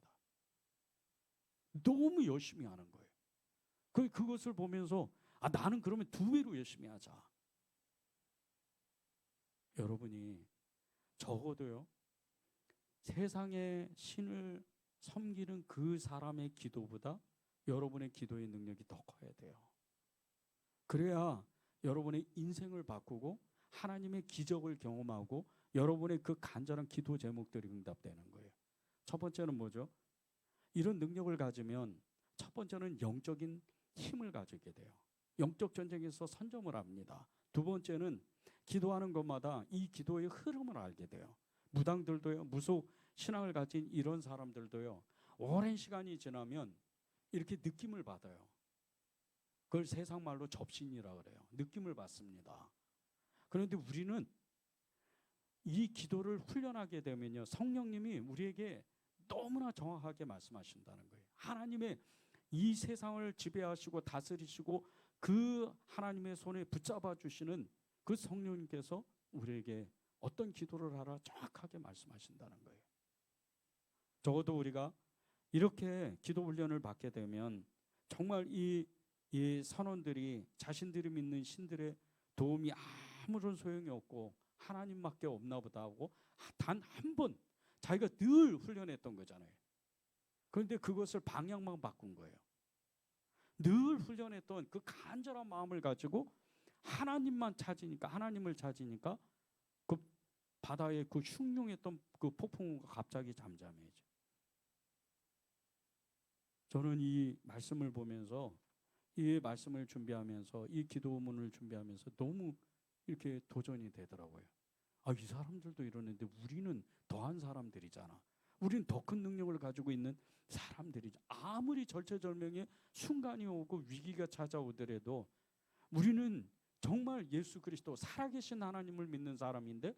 너무 열심히 하는 거예요. 그것을 보면서 나는 그러면 두 배로 열심히 하자. 여러분이 적어도요, 세상의 신을 섬기는 그 사람의 기도보다 여러분의 기도의 능력이 더 커야 돼요. 그래야 여러분의 인생을 바꾸고 하나님의 기적을 경험하고 여러분의 그 간절한 기도 제목들이 응답되는 거예요. 첫 번째는 뭐죠? 이런 능력을 가지면 첫 번째는 영적인 힘을 가지게 돼요. 영적 전쟁에서 선점을 합니다. 두 번째는 기도하는 것마다 이 기도의 흐름을 알게 돼요. 무당들도요, 무속 신앙을 가진 이런 사람들도요, 오랜 시간이 지나면 이렇게 느낌을 받아요. 그걸 세상 말로 접신이라 그래요. 느낌을 받습니다. 그런데 우리는 이 기도를 훈련하게 되면요, 성령님이 우리에게 너무나 정확하게 말씀하신다는 거예요. 하나님의 이 세상을 지배하시고 다스리시고 그 하나님의 손에 붙잡아 주시는 그 성령님께서 우리에게 어떤 기도를 하라 정확하게 말씀하신다는 거예요. 적어도 우리가 이렇게 기도 훈련을 받게 되면 정말 이 선원들이 자신들이 믿는 신들의 도움이 아무런 소용이 없고 하나님밖에 없나 보다 하고 단 한 번 자기가 늘 훈련했던 거잖아요. 그런데 그것을 방향만 바꾼 거예요. 늘 훈련했던 그 간절한 마음을 가지고 하나님만 찾으니까, 하나님을 찾으니까 그 바다에 그 흉흉했던 그 폭풍우가 갑자기 잠잠해져. 저는 이 말씀을 보면서, 이 말씀을 준비하면서, 이 기도문을 준비하면서 너무 이렇게 도전이 되더라고요. 아, 이 사람들도 이러는데 우리는 더한 사람들이잖아. 우리는 더 큰 능력을 가지고 있는 사람들이죠. 아무리 절체절명의 순간이 오고 위기가 찾아오더라도 우리는 정말 예수 그리스도 살아계신 하나님을 믿는 사람인데,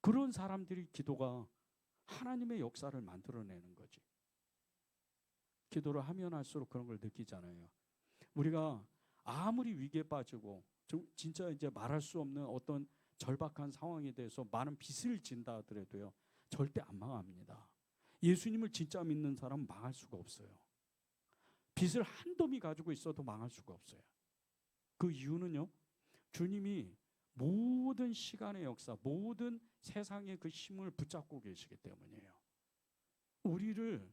그런 사람들이 기도가 하나님의 역사를 만들어내는 거지. 기도를 하면 할수록 그런 걸 느끼잖아요. 우리가 아무리 위기에 빠지고 진짜 이제 말할 수 없는 어떤 절박한 상황에 대해서 많은 빚을 진다 하더라도요, 절대 안 망합니다. 예수님을 진짜 믿는 사람은 망할 수가 없어요. 빚을 한 더미 가지고 있어도 망할 수가 없어요. 그 이유는요, 주님이 모든 시간의 역사, 모든 세상의 그 힘을 붙잡고 계시기 때문이에요. 우리를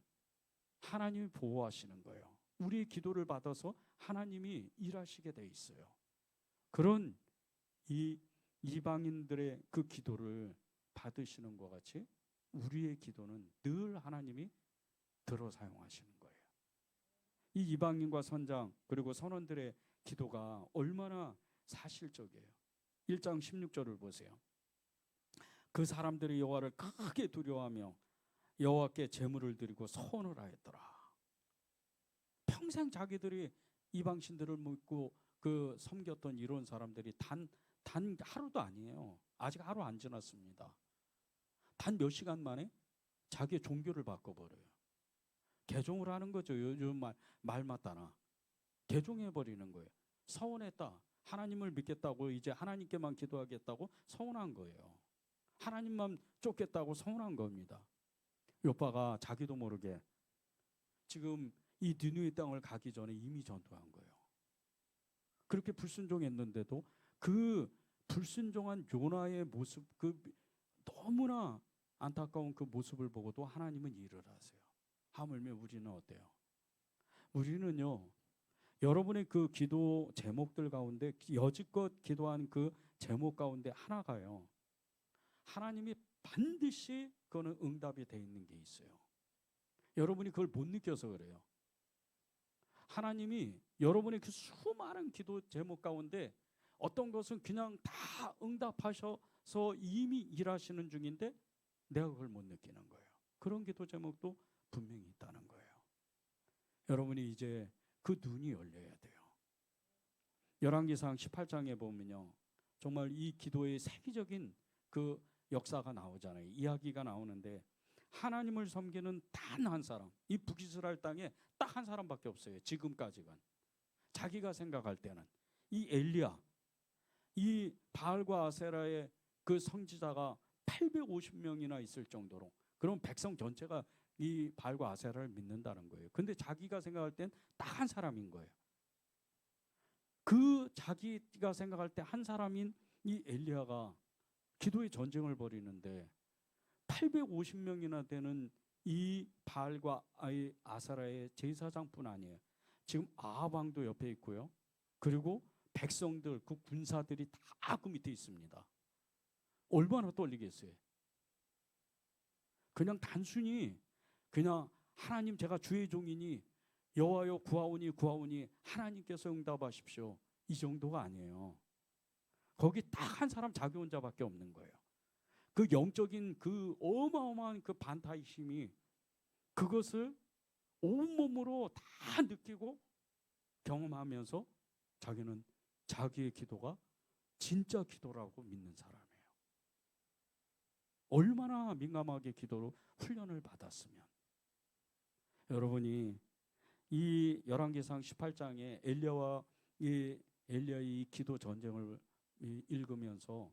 하나님이 보호하시는 거예요. 우리의 기도를 받아서 하나님이 일하시게 돼 있어요. 그런 이 이방인들의 그 기도를 받으시는 것 같이 우리의 기도는 늘 하나님이 들어 사용하시는 거예요. 이 이방인과 선장 그리고 선원들의 기도가 얼마나 사실적이에요. 1장 16절을 보세요. 그 사람들이 여호와를 크게 두려워하며 여호와께 제물을 드리고 서원을 하였더라. 평생 자기들이 이방신들을 믿고 그 섬겼던 이런 사람들이 단 하루도 아니에요. 아직 하루 안 지났습니다. 단 몇 시간 만에 자기의 종교를 바꿔버려요. 개종을 하는 거죠. 요즘 말 맞다나 개종해버리는 거예요. 서원했다. 하나님을 믿겠다고, 이제 하나님께만 기도하겠다고 서원한 거예요. 하나님만 쫓겠다고 서원한 겁니다. 요빠가 자기도 모르게 지금 이 니느웨 땅을 가기 전에 이미 전도한 거예요. 그렇게 불순종했는데도 그 불순종한 요나의 모습, 그 너무나 안타까운 그 모습을 보고도 하나님은 일을 하세요. 하물며 우리는 어때요? 우리는요, 여러분의 그 기도 제목들 가운데 여지껏 기도한 그 제목 가운데 하나가요, 하나님이 반드시 그거는 응답이 돼 있는 게 있어요. 여러분이 그걸 못 느껴서 그래요. 하나님이 여러분의 그 수많은 기도 제목 가운데 어떤 것은 그냥 다 응답하셔서 이미 일하시는 중인데 내가 그걸 못 느끼는 거예요. 그런 기도 제목도 분명히 있다는 거예요. 여러분이 이제 그 눈이 열려야 돼요. 열왕기상 18장에 보면요, 정말 이 기도의 세계적인 그 역사가 나오잖아요. 이야기가 나오는데 하나님을 섬기는 단 한 사람, 이 북이스라엘 땅에 딱 한 사람밖에 없어요. 지금까지는. 자기가 생각할 때는 이 엘리야, 이 바알과 아세라의 그 선지자가 850명이나 있을 정도로, 그럼 백성 전체가 이 바알과 아세라를 믿는다는 거예요. 근데 자기가 생각할 땐 딱 한 사람인 거예요. 그 자기가 생각할 때 한 사람인 이 엘리야가 기도의 전쟁을 벌이는데 850명이나 되는 이 바알과 아세라의 제사장뿐 아니에요. 지금 아합 왕도 옆에 있고요. 그리고 백성들, 그 군사들이 다 그 밑에 있습니다. 얼마나 떨리겠어요. 그냥 단순히 그냥 하나님, 제가 주의 종이니 여호와여 구하오니 하나님께서 응답하십시오. 이 정도가 아니에요. 거기 딱 한 사람 자기 혼자밖에 없는 거예요. 그 영적인 그 어마어마한 그 반타의 힘이 그것을 온몸으로 다 느끼고 경험하면서 자기는 자기의 기도가 진짜 기도라고 믿는 사람이에요. 얼마나 민감하게 기도로 훈련을 받았으면. 여러분이 이 열왕기상 18장에 엘리야와 이 엘리야의 기도 전쟁을 읽으면서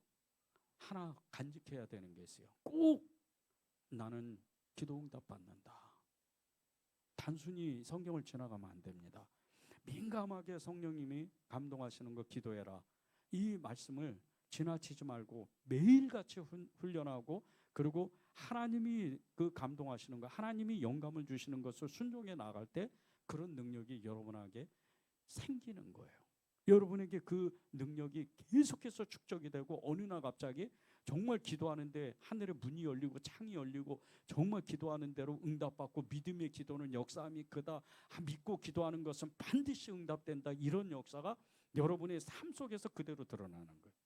하나 간직해야 되는 게 있어요. 꼭 나는 기도 응답 받는다. 단순히 성경을 지나가면 안 됩니다. 민감하게 성령님이 감동하시는 거 기도해라. 이 말씀을 지나치지 말고 매일같이 훈련하고, 그리고 하나님이 그 감동하시는 거, 하나님이 영감을 주시는 것을 순종해 나갈 때 그런 능력이 여러분에게 생기는 거예요. 여러분에게 그 능력이 계속해서 축적이 되고 어느 날 갑자기 정말 기도하는데 하늘의 문이 열리고 창이 열리고 정말 기도하는 대로 응답받고, 믿음의 기도는 역사함이 크다, 믿고 기도하는 것은 반드시 응답된다, 이런 역사가 여러분의 삶 속에서 그대로 드러나는 거예요.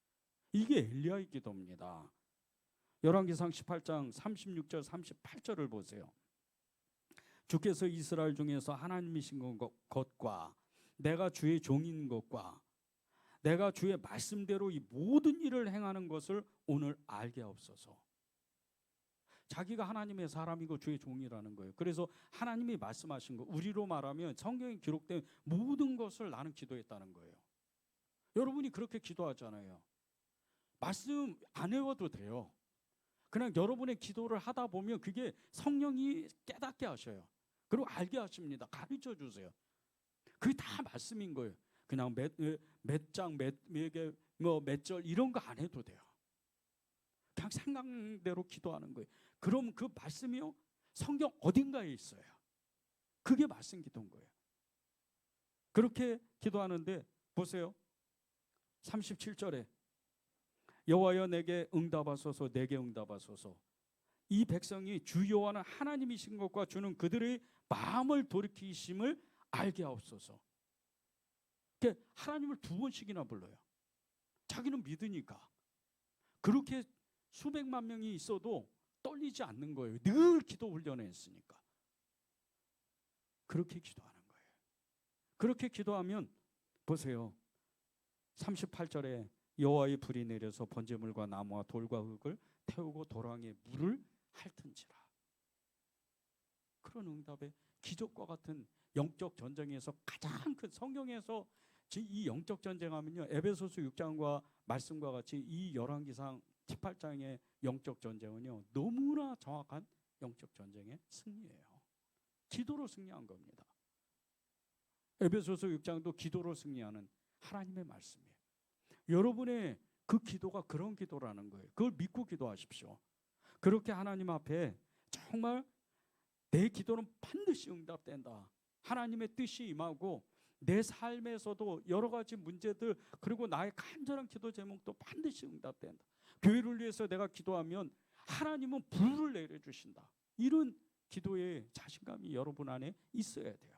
이게 엘리야의 기도입니다. 열왕기상 18장 36절 38절을 보세요. 주께서 이스라엘 중에서 하나님이신 것과 내가 주의 종인 것과 내가 주의 말씀대로 이 모든 일을 행하는 것을 오늘 알게 하옵소서. 자기가 하나님의 사람이고 주의 종이라는 거예요. 그래서 하나님이 말씀하신 거, 우리로 말하면 성경에 기록된 모든 것을 나는 기도했다는 거예요. 여러분이 그렇게 기도하잖아요. 말씀 안 외워도 돼요. 그냥 여러분의 기도를 하다 보면 그게 성령이 깨닫게 하셔요. 그리고 알게 하십니다. 가르쳐 주세요. 그게 다 말씀인 거예요. 그냥 몇 장, 몇 개, 몇 절 이런 거 안 해도 돼요. 그냥 생각대로 기도하는 거예요. 그럼 그 말씀이요, 성경 어딘가에 있어요. 그게 말씀 기도인 거예요. 그렇게 기도하는데 보세요. 37절에 여호와여 내게 응답하소서, 내게 응답하소서. 이 백성이 주 여호와는 하나님이신 것과 주는 그들의 마음을 돌이키심을 알게 하옵소서. 그러니까 하나님을 두 번씩이나 불러요. 자기는 믿으니까. 그렇게 수백만 명이 있어도 떨리지 않는 거예요. 늘 기도 훈련을 했으니까. 그렇게 기도하는 거예요. 그렇게 기도하면 보세요. 38절에 여호와의 불이 내려서 번제물과 나무와 돌과 흙을 태우고 도랑에 물을 핥은지라. 그런 응답의 기적과 같은 영적 전쟁에서 가장 큰, 성경에서 이 영적 전쟁하면요, 에베소서 6장과 말씀과 같이 이 열왕기상 18장의 영적 전쟁은요, 너무나 정확한 영적 전쟁의 승리예요. 기도로 승리한 겁니다. 에베소서 6장도 기도로 승리하는 하나님의 말씀이에요. 여러분의 그 기도가 그런 기도라는 거예요. 그걸 믿고 기도하십시오. 그렇게 하나님 앞에 정말 내 기도는 반드시 응답된다, 하나님의 뜻이 임하고 내 삶에서도 여러 가지 문제들, 그리고 나의 간절한 기도 제목도 반드시 응답된다, 교회를 위해서 내가 기도하면 하나님은 불을 내려주신다, 이런 기도의 자신감이 여러분 안에 있어야 돼요.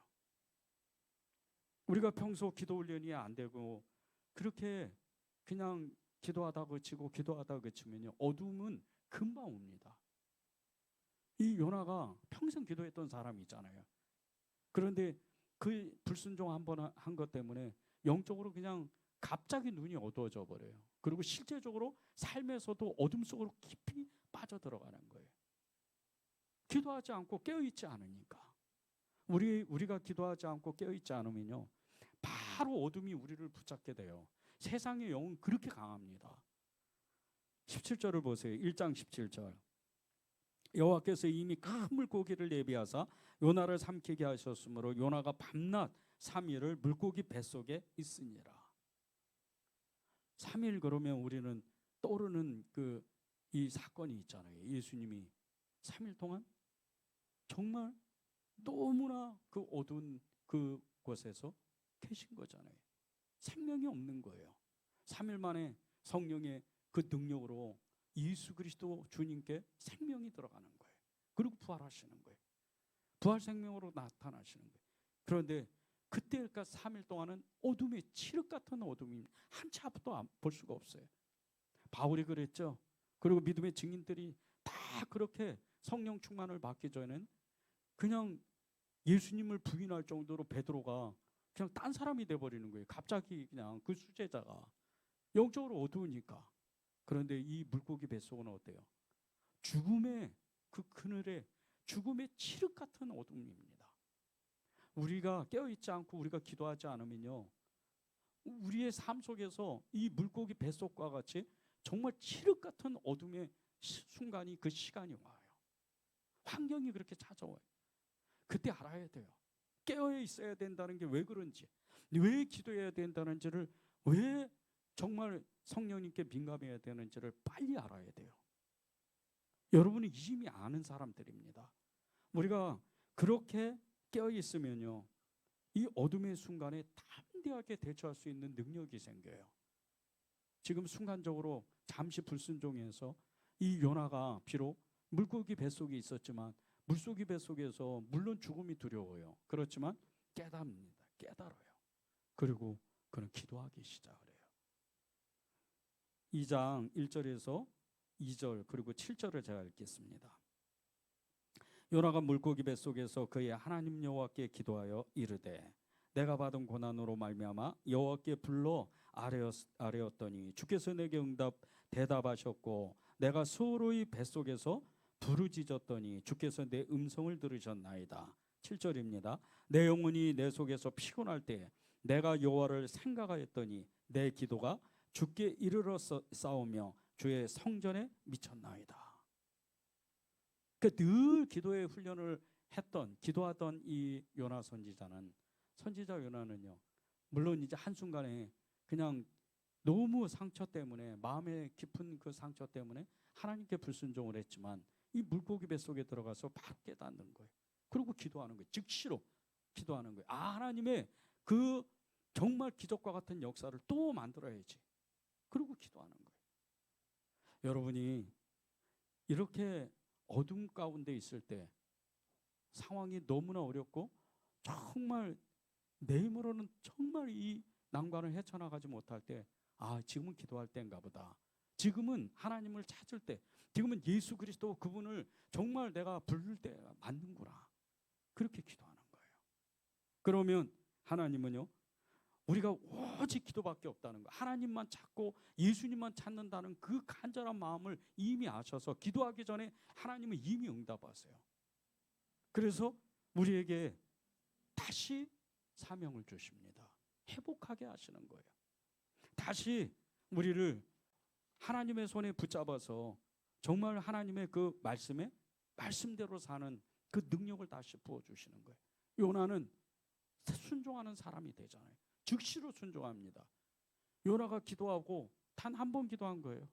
우리가 평소 기도 훈련이 안 되고 그렇게 그냥 기도하다 그치고 기도하다 그치면요, 어둠은 금방 옵니다. 이 요나가 평생 기도했던 사람이 있잖아요. 그런데 그 불순종 한 번 한 것 때문에 영적으로 그냥 갑자기 눈이 어두워져 버려요. 그리고 실제적으로 삶에서도 어둠 속으로 깊이 빠져들어가는 거예요. 기도하지 않고 깨어있지 않으니까. 우리가 기도하지 않고 깨어있지 않으면요, 바로 어둠이 우리를 붙잡게 돼요. 세상의 영은 그렇게 강합니다. 17절을 보세요. 1장 17절. 여호와께서 이미 큰 물고기를 예비하사 요나를 삼키게 하셨으므로 요나가 밤낮 3일을 물고기 뱃속에 있으니라. 3일 그러면 우리는 떠오르는 이 사건이 있잖아요. 예수님이 3일 동안 정말 너무나 그 어두운 그곳에서 계신 거잖아요. 생명이 없는 거예요. 3일 만에 성령의 그 능력으로 예수 그리스도 주님께 생명이 들어가는 거예요. 그리고 부활하시는 거예요. 부활 생명으로 나타나시는 거예요. 그런데 그때가 3일 동안은 어둠의 칠흑 같은 어둠이 한치 앞도 볼 수가 없어요. 바울이 그랬죠. 그리고 믿음의 증인들이 다 그렇게 성령 충만을 받기 전에는 그냥 예수님을 부인할 정도로 베드로가 그냥 딴 사람이 돼버리는 거예요. 갑자기 그냥 그 수제자가 영적으로 어두우니까. 그런데 이 물고기 뱃속은 어때요? 죽음의 그 그늘에 죽음의 칠흑 같은 어둠입니다. 우리가 깨어있지 않고 우리가 기도하지 않으면요, 우리의 삶 속에서 이 물고기 뱃속과 같이 정말 칠흑 같은 어둠의 순간이, 그 시간이 와요. 환경이 그렇게 찾아와요. 그때 알아야 돼요. 깨어 있어야 된다는 게 왜 그런지, 왜 기도해야 된다는지를, 왜 정말 성령님께 민감해야 되는지를 빨리 알아야 돼요. 여러분은 이미 아는 사람들입니다. 우리가 그렇게 깨어 있으면요, 이 어둠의 순간에 담대하게 대처할 수 있는 능력이 생겨요. 지금 순간적으로 잠시 불순종해서 이 요나가 비록 물고기 뱃속에 있었지만, 물고기 뱃속에서 물론 죽음이 두려워요. 그렇지만 깨닫습니다. 깨달아요. 그리고 그는 기도하기 시작을 해요. 2장 1절에서 2절 그리고 7절을 제가 읽겠습니다. 요나가 물고기 뱃속에서 그의 하나님 여호와께 기도하여 이르되 내가 받은 고난으로 말미암아 여호와께 불러 아뢰었더니 주께서 내게 대답하셨고 내가 수어로의 뱃속에서 부르짖었더니 주께서 내 음성을 들으셨나이다. 7절입니다. 내 영혼이 내 속에서 피곤할 때 내가 여호와를 생각하였더니 내 기도가 주께 이르러 싸우며 주의 성전에 미쳤나이다. 그러니까 늘 기도의 훈련을 기도하던 이 요나 선지자 요나는요, 물론 이제 한순간에 그냥 너무 상처 때문에, 마음의 깊은 그 상처 때문에 하나님께 불순종을 했지만 이 물고기 뱃속에 들어가서 바로 깨닫는 거예요. 그리고 기도하는 거예요. 즉시로 기도하는 거예요. 하나님의 그 정말 기적과 같은 역사를 또 만들어야지. 그리고 기도하는 거예요. 여러분이 이렇게 어둠 가운데 있을 때, 상황이 너무나 어렵고 정말 내 힘으로는 정말 이 난관을 헤쳐나가지 못할 때, 지금은 기도할 때인가 보다. 지금은 하나님을 찾을 때, 지금은 예수 그리스도 그분을 정말 내가 부를 때가 맞는구나. 그렇게 기도하는 거예요. 그러면 하나님은요, 우리가 오직 기도밖에 없다는 거, 하나님만 찾고 예수님만 찾는다는 그 간절한 마음을 이미 아셔서 기도하기 전에 하나님은 이미 응답하세요. 그래서 우리에게 다시 사명을 주십니다. 회복하게 하시는 거예요. 다시 우리를 하나님의 손에 붙잡아서 정말 하나님의 그 말씀대로 사는 그 능력을 다시 부어주시는 거예요. 요나는 순종하는 사람이 되잖아요. 즉시로 순종합니다. 요나가 기도하고 단 한 번 기도한 거예요.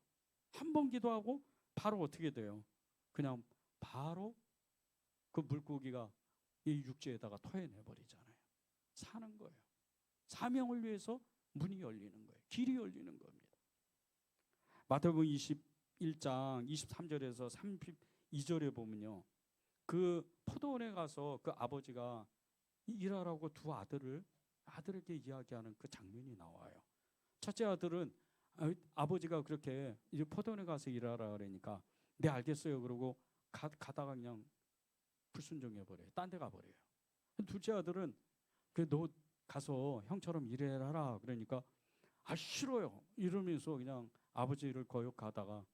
한 번 기도하고 바로 어떻게 돼요? 그냥 바로 그 물고기가 이 육지에다가 토해내버리잖아요. 사는 거예요. 사명을 위해서 문이 열리는 거예요. 길이 열리는 겁니다. 마태복음 21장 23절에서 32절에 보면요, 그 포도원에 가서 그 아버지가 일하라고 두 아들에게 이야기하는 그 장면이 나와요. 첫째 아들은 아버지가 그렇게 이제 포도원에 가서 일하라 그러니까 네 알겠어요 그러고 가다가 그냥 불순종해버려요. 딴 데 가버려요. 둘째 아들은 너 가서 형처럼 일해라 그러니까 싫어요 이러면서 그냥 아버지를 거역하다가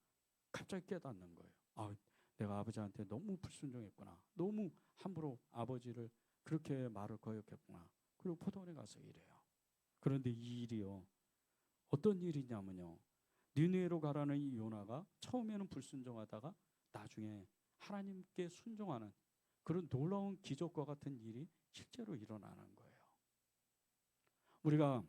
갑자기 깨닫는 거예요. 내가 아버지한테 너무 불순종했구나. 너무 함부로 아버지를 그렇게 말을 거역했구나. 그리고 포도원에 가서 일해요. 그런데 이 일이요, 어떤 일이냐면요, 니느웨로 가라는 이 요나가 처음에는 불순종하다가 나중에 하나님께 순종하는 그런 놀라운 기적과 같은 일이 실제로 일어나는 거예요. 우리가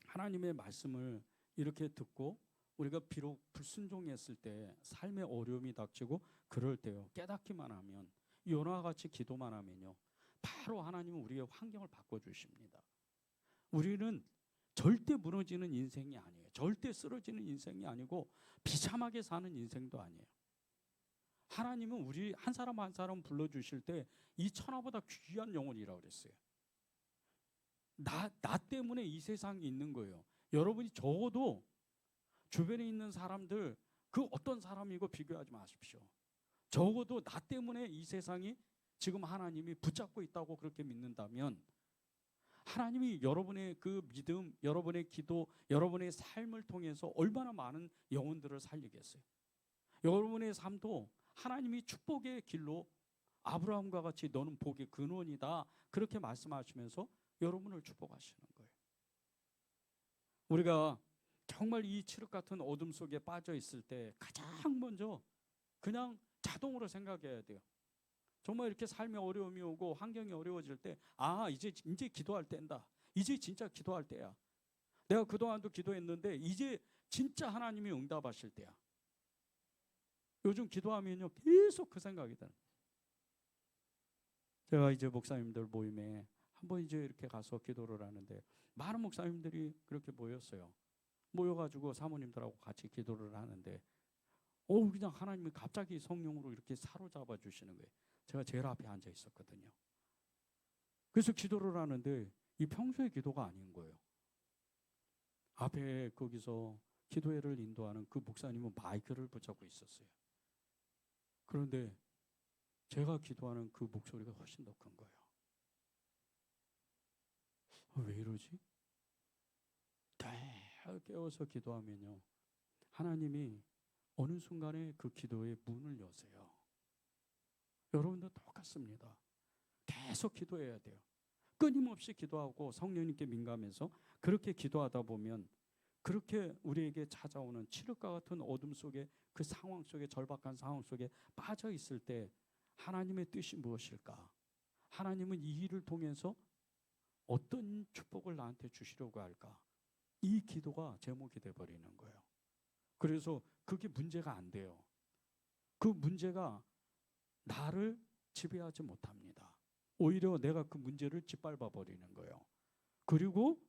하나님의 말씀을 이렇게 듣고 우리가 비록 불순종했을 때, 삶의 어려움이 닥치고 그럴 때요, 깨닫기만 하면, 요나와 같이 기도만 하면요, 바로 하나님은 우리의 환경을 바꿔주십니다. 우리는 절대 무너지는 인생이 아니에요. 절대 쓰러지는 인생이 아니고 비참하게 사는 인생도 아니에요. 하나님은 우리 한 사람 한 사람 불러주실 때 이 천하보다 귀한 영혼이라고 그랬어요. 나 때문에 이 세상이 있는 거예요. 여러분이 적어도 주변에 있는 사람들 그 어떤 사람이고 비교하지 마십시오. 적어도 나 때문에 이 세상이 지금 하나님이 붙잡고 있다고 그렇게 믿는다면 하나님이 여러분의 그 믿음, 여러분의 기도, 여러분의 삶을 통해서 얼마나 많은 영혼들을 살리겠어요. 여러분의 삶도 하나님이 축복의 길로 아브라함과 같이 너는 복의 근원이다 그렇게 말씀하시면서 여러분을 축복하시는 거예요. 우리가 정말 이 칠흑 같은 어둠 속에 빠져 있을 때 가장 먼저 그냥 자동으로 생각해야 돼요. 정말 이렇게 삶에 어려움이 오고 환경이 어려워질 때, 이제 기도할 때인다. 이제 진짜 기도할 때야. 내가 그동안도 기도했는데 이제 진짜 하나님이 응답하실 때야. 요즘 기도하면요 계속 그 생각이 들어요. 제가 이제 목사님들 모임에 한번 이제 이렇게 가서 기도를 하는데 많은 목사님들이 그렇게 모였어요. 모여가지고 사모님들하고 같이 기도를 하는데 그냥 하나님이 갑자기 성령으로 이렇게 사로잡아 주시는 거예요. 제가 제일 앞에 앉아 있었거든요. 그래서 기도를 하는데 이 평소의 기도가 아닌 거예요. 앞에 거기서 기도회를 인도하는 그 목사님은 마이크를 붙잡고 있었어요. 그런데 제가 기도하는 그 목소리가 훨씬 더 큰 거예요. 왜 이러지? 깨워서 기도하면요 하나님이 어느 순간에 그 기도의 문을 여세요. 여러분도 똑같습니다. 계속 기도해야 돼요. 끊임없이 기도하고 성령님께 민감해서 그렇게 기도하다 보면 그렇게 우리에게 찾아오는 칠흑과 같은 어둠 속에 그 상황 속에 절박한 상황 속에 빠져 있을 때 하나님의 뜻이 무엇일까? 하나님은 이 일을 통해서 어떤 축복을 나한테 주시려고 할까? 이 기도가 제목이 돼버리는 거예요. 그래서 그게 문제가 안 돼요. 그 문제가 나를 지배하지 못합니다. 오히려 내가 그 문제를 짓밟아 버리는 거예요. 그리고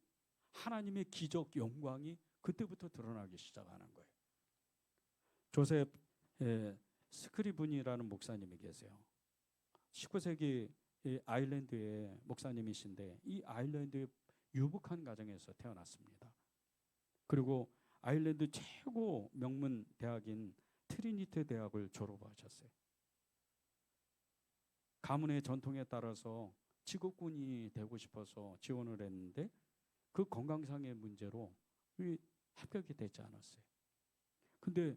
하나님의 기적 영광이 그때부터 드러나기 시작하는 거예요. 조셉 스크리븐이라는 목사님이 계세요. 19세기 아일랜드의 목사님이신데 이 아일랜드의 유복한 가정에서 태어났습니다. 그리고 아일랜드 최고 명문 대학인 트리니티 대학을 졸업하셨어요. 가문의 전통에 따라서 직업군이 되고 싶어서 지원을 했는데 그 건강상의 문제로 합격이 되지 않았어요. 근데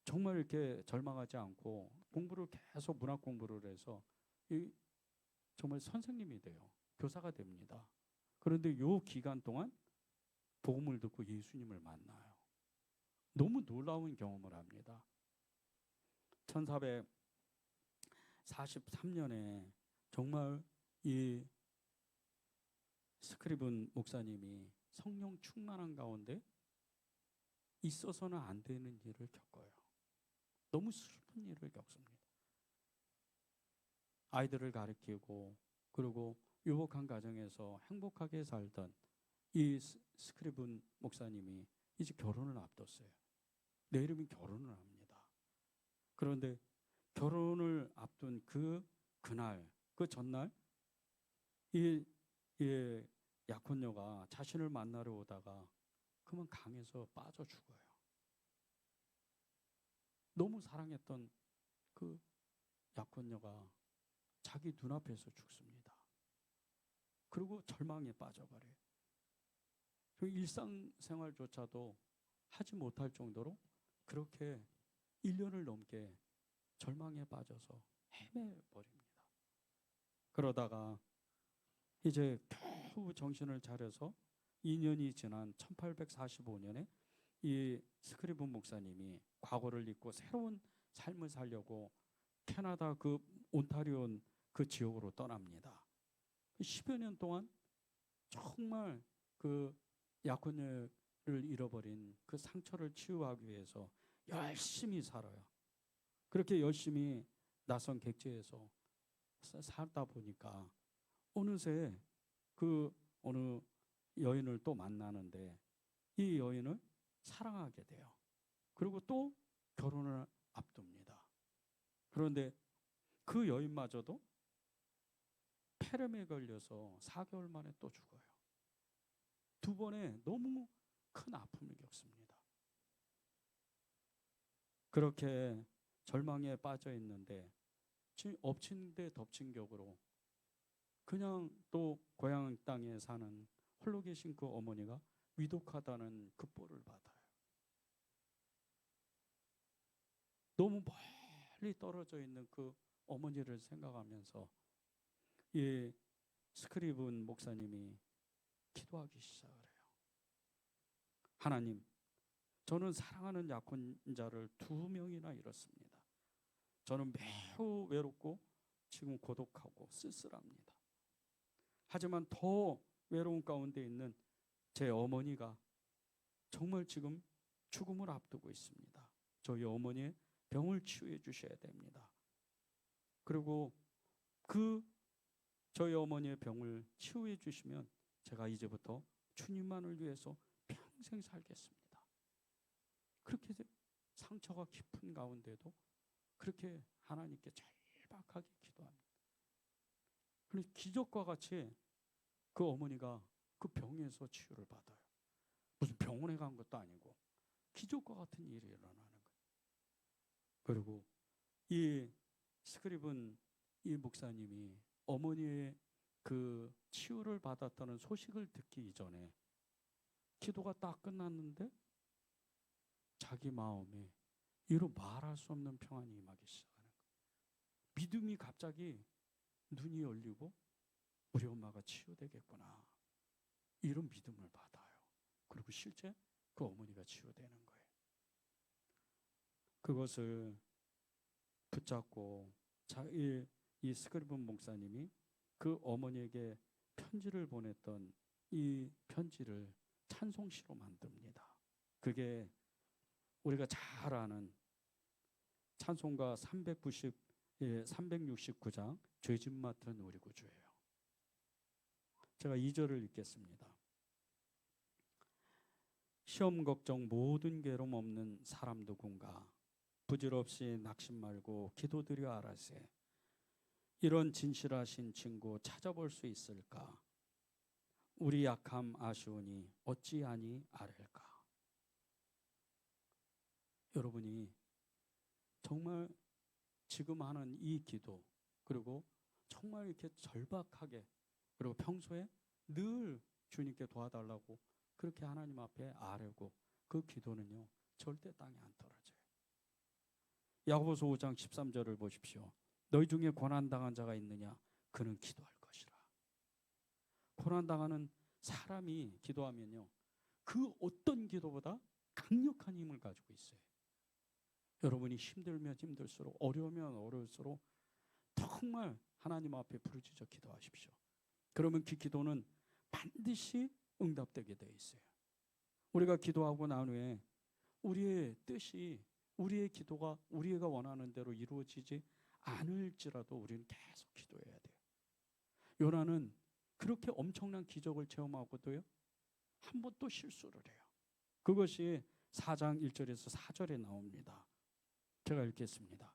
정말 이렇게 절망하지 않고 공부를 계속 문학 공부를 해서 정말 선생님이 돼요. 교사가 됩니다. 그런데 이 기간 동안 복음을 듣고 예수님을 만나요. 너무 놀라운 경험을 합니다. 1443년에 정말 이 스크리븐 목사님이 성령 충만한 가운데 있어서는 안 되는 일을 겪어요. 너무 슬픈 일을 겪습니다. 아이들을 가르치고 그리고 유복한 가정에서 행복하게 살던 이 스크리븐 목사님이 이제 결혼을 앞뒀어요. 내일이면 결혼을 합니다. 그런데 결혼을 앞둔 그날, 그 전날 이 약혼녀가 자신을 만나러 오다가 그만 강에서 빠져 죽어요. 너무 사랑했던 그 약혼녀가 자기 눈앞에서 죽습니다. 그리고 절망에 빠져버려요. 그 일상생활조차도 하지 못할 정도로 그렇게 1년을 넘게 절망에 빠져서 헤매버립니다. 그러다가 이제 겨우 정신을 차려서 2년이 지난 1845년에 이 스크리븐 목사님이 과거를 잊고 새로운 삶을 살려고 캐나다 그 온타리오 그 지역으로 떠납니다. 10여 년 동안 정말 그 약혼녀를 잃어버린 그 상처를 치유하기 위해서 열심히 살아요. 그렇게 열심히 낯선 객지에서 살다 보니까 어느새 그 어느 여인을 또 만나는데 이 여인을 사랑하게 돼요. 그리고 또 결혼을 앞둡니다. 그런데 그 여인마저도 폐렴에 걸려서 4개월 만에 또 죽어요. 두 번의 너무 큰 아픔을 겪습니다. 그렇게 절망에 빠져 있는데 엎친 데 덮친 격으로 그냥 또 고향 땅에 사는 홀로 계신 그 어머니가 위독하다는 그 뽀를 받아요. 너무 멀리 떨어져 있는 그 어머니를 생각하면서 이 스크리븐 목사님이 기도하기 시작을 해요. 하나님, 저는 사랑하는 약혼자를 2명이나 잃었습니다. 저는 매우 외롭고 지금 고독하고 쓸쓸합니다. 하지만 더 외로운 가운데 있는 제 어머니가 정말 지금 죽음을 앞두고 있습니다. 저희 어머니의 병을 치유해 주셔야 됩니다. 그리고 그 저희 어머니의 병을 치유해 주시면 제가 이제부터 주님만을 위해서 평생 살겠습니다. 그렇게 상처가 깊은 가운데도 그렇게 하나님께 절박하게 기도합니다. 그런데 기적과 같이 그 어머니가 그 병에서 치유를 받아요. 무슨 병원에 간 것도 아니고 기적과 같은 일이 일어나는 거예요. 그리고 이 스크립은 이 목사님이 어머니의 그 치유를 받았다는 소식을 듣기 이전에 기도가 딱 끝났는데 자기 마음에 이루 말할 수 없는 평안이 임하기 시작하는 거예요. 믿음이 갑자기 눈이 열리고 우리 엄마가 치유되겠구나, 이런 믿음을 받아요. 그리고 실제 그 어머니가 치유되는 거예요. 그것을 붙잡고 이 스크리븐 목사님이 그 어머니에게 편지를 보냈던 이 편지를 찬송시로 만듭니다. 그게 우리가 잘 아는 찬송가 369장 죄짐 맡은 우리 구주예요. 제가 2절을 읽겠습니다. 시험 걱정 모든 괴로움 없는 사람 누군가 부질없이 낙심 말고 기도드려 알아세. 이런 진실하신 친구 찾아볼 수 있을까? 우리 약함 아쉬우니 어찌하니 아랠까? 여러분이 정말 지금 하는 이 기도, 그리고 정말 이렇게 절박하게, 그리고 평소에 늘 주님께 도와달라고 그렇게 하나님 앞에 아뢰고 그 기도는요 절대 땅에 안 떨어져요. 야고보서 5장 13절을 보십시오. 너희 중에 고난당한 자가 있느냐? 그는 기도할 것이라. 고난당하는 사람이 기도하면요 그 어떤 기도보다 강력한 힘을 가지고 있어요. 여러분이 힘들면 힘들수록, 어려우면 어려울수록 정말 하나님 앞에 부르짖어 기도하십시오. 그러면 그 기도는 반드시 응답되게 되어 있어요. 우리가 기도하고 난 후에 우리의 뜻이, 우리의 기도가 우리가 원하는 대로 이루어지지 않을지라도 우리는 계속 기도해야 돼요. 요나는 그렇게 엄청난 기적을 체험하고도요 한 번 또 실수를 해요. 그것이 4장 1절에서 4절에 나옵니다. 제가 읽겠습니다.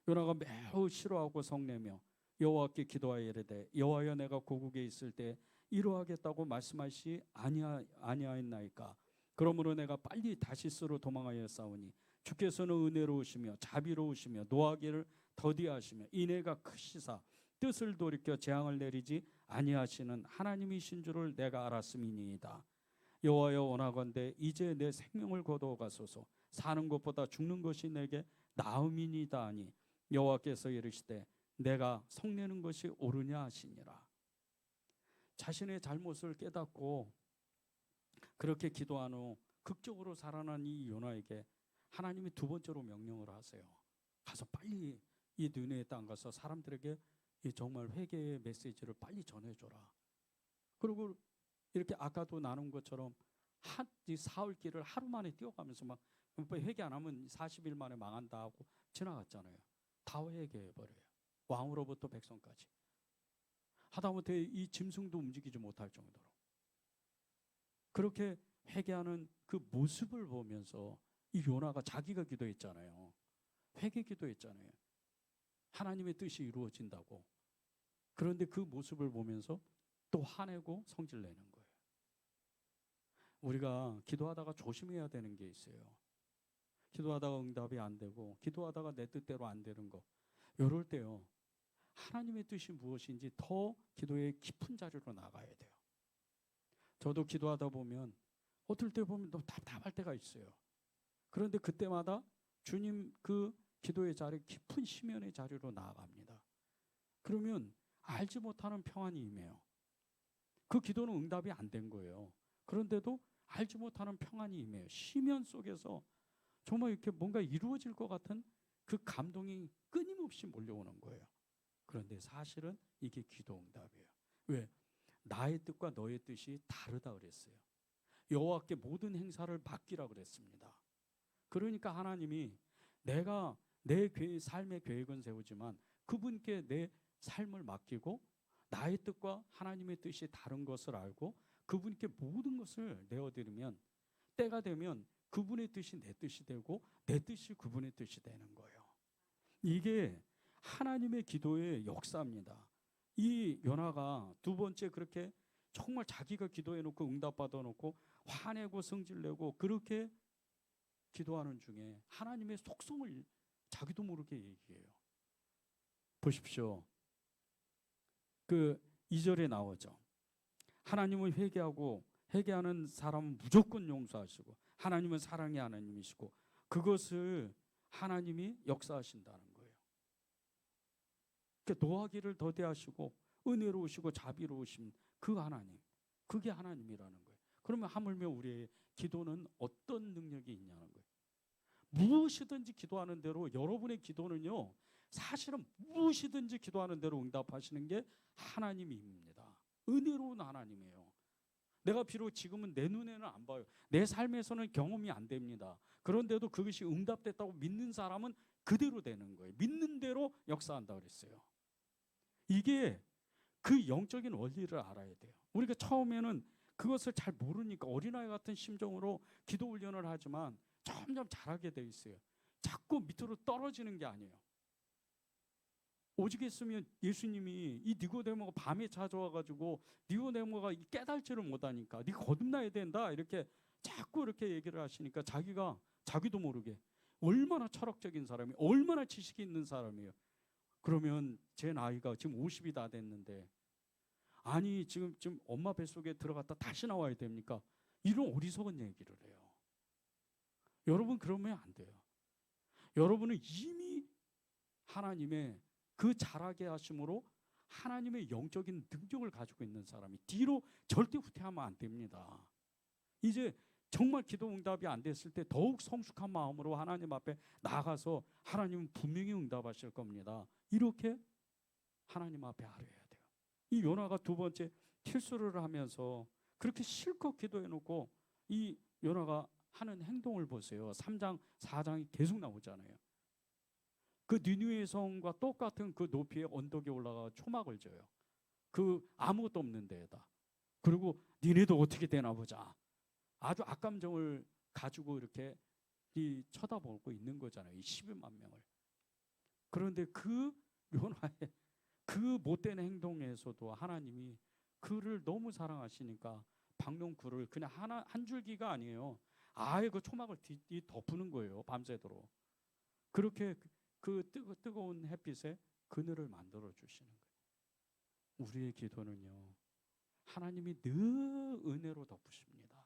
요나가 매우 싫어하고 성내며 여호와께 기도하여 이르되 여호와여 내가 고국에 있을 때 이루하겠다고 말씀하시 아니하였나이까? 그러므로 내가 빨리 다시스로 도망하여 싸우니 주께서는 은혜로우시며 자비로우시며 노하기를 더디하시며 인애가 크시사 뜻을 돌이켜 재앙을 내리지 아니하시는 하나님이신 줄을 내가 알았음이니이다. 여호와여 원하건대 이제 내 생명을 거두어 가소서. 사는 것보다 죽는 것이 내게 나음이니이다 하니 여호와께서 이르시되 내가 성내는 것이 옳으냐 하시니라. 자신의 잘못을 깨닫고 그렇게 기도한 후 극적으로 살아난 이 요나에게 하나님이 두 번째로 명령을 하세요. 가서 빨리 이 느네의 땅 가서 사람들에게 이 정말 회개의 메시지를 빨리 전해줘라. 그리고 이렇게 아까도 나눈 것처럼 이 사흘길을 하루 만에 뛰어가면서 막 회개 안 하면 40일 만에 망한다 하고 지나갔잖아요. 다 회개해버려요. 왕으로부터 백성까지. 하다못해 이 짐승도 움직이지 못할 정도로. 그렇게 회개하는 그 모습을 보면서 이 요나가 자기가 기도했잖아요. 회개 기도했잖아요. 하나님의 뜻이 이루어진다고. 그런데 그 모습을 보면서 또 화내고 성질 내는 거예요. 우리가 기도하다가 조심해야 되는 게 있어요. 기도하다가 응답이 안 되고 기도하다가 내 뜻대로 안 되는 거. 이럴 때요. 하나님의 뜻이 무엇인지 더 기도의 깊은 자리로 나가야 돼요. 저도 기도하다 보면 어떨 때 보면 너무 답답할 때가 있어요. 그런데 그때마다 주님 그 기도의 자리, 깊은 심연의 자리로 나아갑니다. 그러면 알지 못하는 평안이 임해요. 그 기도는 응답이 안 된 거예요. 그런데도 알지 못하는 평안이 임해요. 심연 속에서 정말 이렇게 뭔가 이루어질 것 같은 그 감동이 끊임없이 몰려오는 거예요. 그런데 사실은 이게 기도 응답이에요. 왜? 나의 뜻과 너의 뜻이 다르다 그랬어요. 여호와께 모든 행사를 맡기라 그랬습니다. 그러니까 하나님이 내가 내 삶의 계획은 세우지만 그분께 내 삶을 맡기고 나의 뜻과 하나님의 뜻이 다른 것을 알고 그분께 모든 것을 내어드리면 때가 되면 그분의 뜻이 내 뜻이 되고 내 뜻이 그분의 뜻이 되는 거예요. 이게 하나님의 기도의 역사입니다. 이 요나가 두 번째 그렇게 정말 자기가 기도해놓고 응답받아 놓고 화내고 성질내고 그렇게 기도하는 중에 하나님의 속성을 자기도 모르게 얘기해요. 보십시오. 그 2절에 나오죠. 하나님은 회개하는 사람은 무조건 용서하시고 하나님은 사랑의 하나님이시고 그것을 하나님이 역사하신다는 거예요. 그러니까 노하기를 더디하시고 은혜로우시고 자비로우신 그 하나님, 그게 하나님이라는 거예요. 그러면 하물며 우리의 기도는 어떤 능력이 있냐는 거예요. 무엇이든지 기도하는 대로 여러분의 기도는요, 사실은 무엇이든지 기도하는 대로 응답하시는 게 하나님입니다. 은혜로운 하나님이에요. 내가 비록 지금은 내 눈에는 안 봐요. 내 삶에서는 경험이 안 됩니다. 그런데도 그것이 응답됐다고 믿는 사람은 그대로 되는 거예요. 믿는 대로 역사한다 그랬어요. 이게 그 영적인 원리를 알아야 돼요. 우리가 처음에는 그것을 잘 모르니까 어린아이 같은 심정으로 기도 훈련을 하지만 점점 잘하게 돼 있어요. 자꾸 밑으로 떨어지는 게 아니에요. 오죽했으면 예수님이 이 니고데모가 밤에 찾아와가지고 니고데모가 깨달지를 못하니까 네가 거듭나야 된다 이렇게 자꾸 이렇게 얘기를 하시니까 자기도 모르게 얼마나 철학적인 사람이 얼마나 지식이 있는 사람이에요. 그러면 제 나이가 지금 50이 다 됐는데 아니 지금 엄마 뱃속에 들어갔다 다시 나와야 됩니까? 이런 어리석은 얘기를 해요. 여러분 그러면 안 돼요. 여러분은 이미 하나님의 그 잘하게 하심으로 하나님의 영적인 능력을 가지고 있는 사람이 뒤로 절대 후퇴하면 안 됩니다. 이제 정말 기도 응답이 안 됐을 때 더욱 성숙한 마음으로 하나님 앞에 나가서 하나님은 분명히 응답하실 겁니다. 이렇게 하나님 앞에 아뢰야 돼요. 이 요나가 두 번째 실수를 하면서 그렇게 실컷 기도해놓고 이 요나가 하는 행동을 보세요. 3장 4장이 계속 나오잖아요. 그 니느웨 성과 똑같은 그 높이의 언덕에 올라가 초막을 져요. 그 아무것도 없는 데에다. 그리고 니네도 어떻게 되나 보자. 아주 악감정을 가지고 이렇게 쳐다보고 있는 거잖아요. 이 12만 명을. 그런데 그 요나의 그 못된 행동에서도 하나님이 그를 너무 사랑하시니까 박농쿨을 그냥 한 줄기가 아니에요. 아예 그 초막을 덮는 거예요. 밤새도록. 그렇게 그 뜨거운 햇빛에 그늘을 만들어 주시는 거예요. 우리의 기도는요, 하나님이 늘 은혜로 덮으십니다.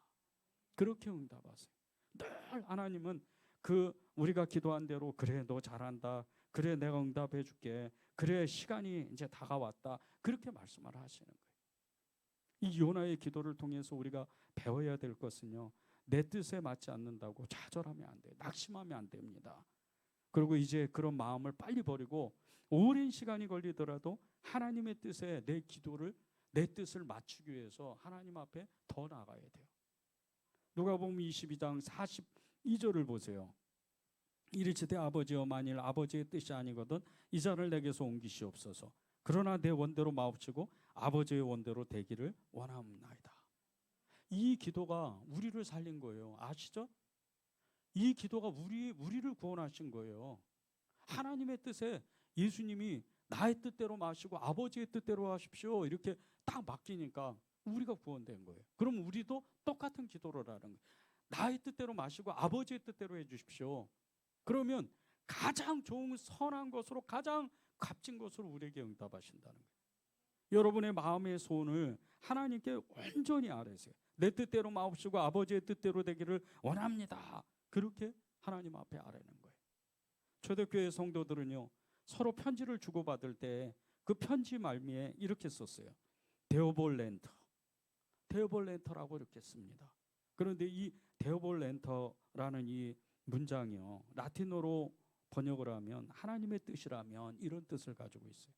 그렇게 응답하세요. 늘 하나님은 그 우리가 기도한 대로 그래 너 잘한다. 그래 내가 응답해 줄게. 그래 시간이 이제 다가왔다. 그렇게 말씀을 하시는 거예요. 이 요나의 기도를 통해서 우리가 배워야 될 것은요, 내 뜻에 맞지 않는다고 좌절하면 안 돼요. 낙심하면 안 됩니다. 그리고 이제 그런 마음을 빨리 버리고 오랜 시간이 걸리더라도 하나님의 뜻에 내 뜻을 맞추기 위해서 하나님 앞에 더 나가야 돼요. 누가복음 22장 42절을 보세요. 이르시되 아버지여 만일 아버지의 뜻이 아니거든 이 자를 내게서 옮기시옵소서. 그러나 내 원대로 마옵시고 아버지의 원대로 되기를 원하옵나이다. 이 기도가 우리를 살린 거예요. 아시죠? 이 기도가 우리를 구원하신 거예요. 하나님의 뜻에 예수님이 나의 뜻대로 마시고 아버지의 뜻대로 하십시오 이렇게 딱 맡기니까 우리가 구원된 거예요. 그럼 우리도 똑같은 기도를 하는 거예요. 나의 뜻대로 마시고 아버지의 뜻대로 해주십시오. 그러면 가장 좋은 선한 것으로 가장 값진 것으로 우리에게 응답하신다는 거예요. 여러분의 마음의 소원을 하나님께 온전히 아뢰세요. 내 뜻대로 마옵시고 아버지의 뜻대로 되기를 원합니다. 그렇게 하나님 앞에 아뢰는 거예요. 초대교회 성도들은요, 서로 편지를 주고받을 때 그 편지 말미에 이렇게 썼어요. 데오볼렌터, 데오볼렌터라고 이렇게 씁니다. 그런데 이 데오볼렌터라는 이 문장이요, 라틴어로 번역을 하면 하나님의 뜻이라면 이런 뜻을 가지고 있어요.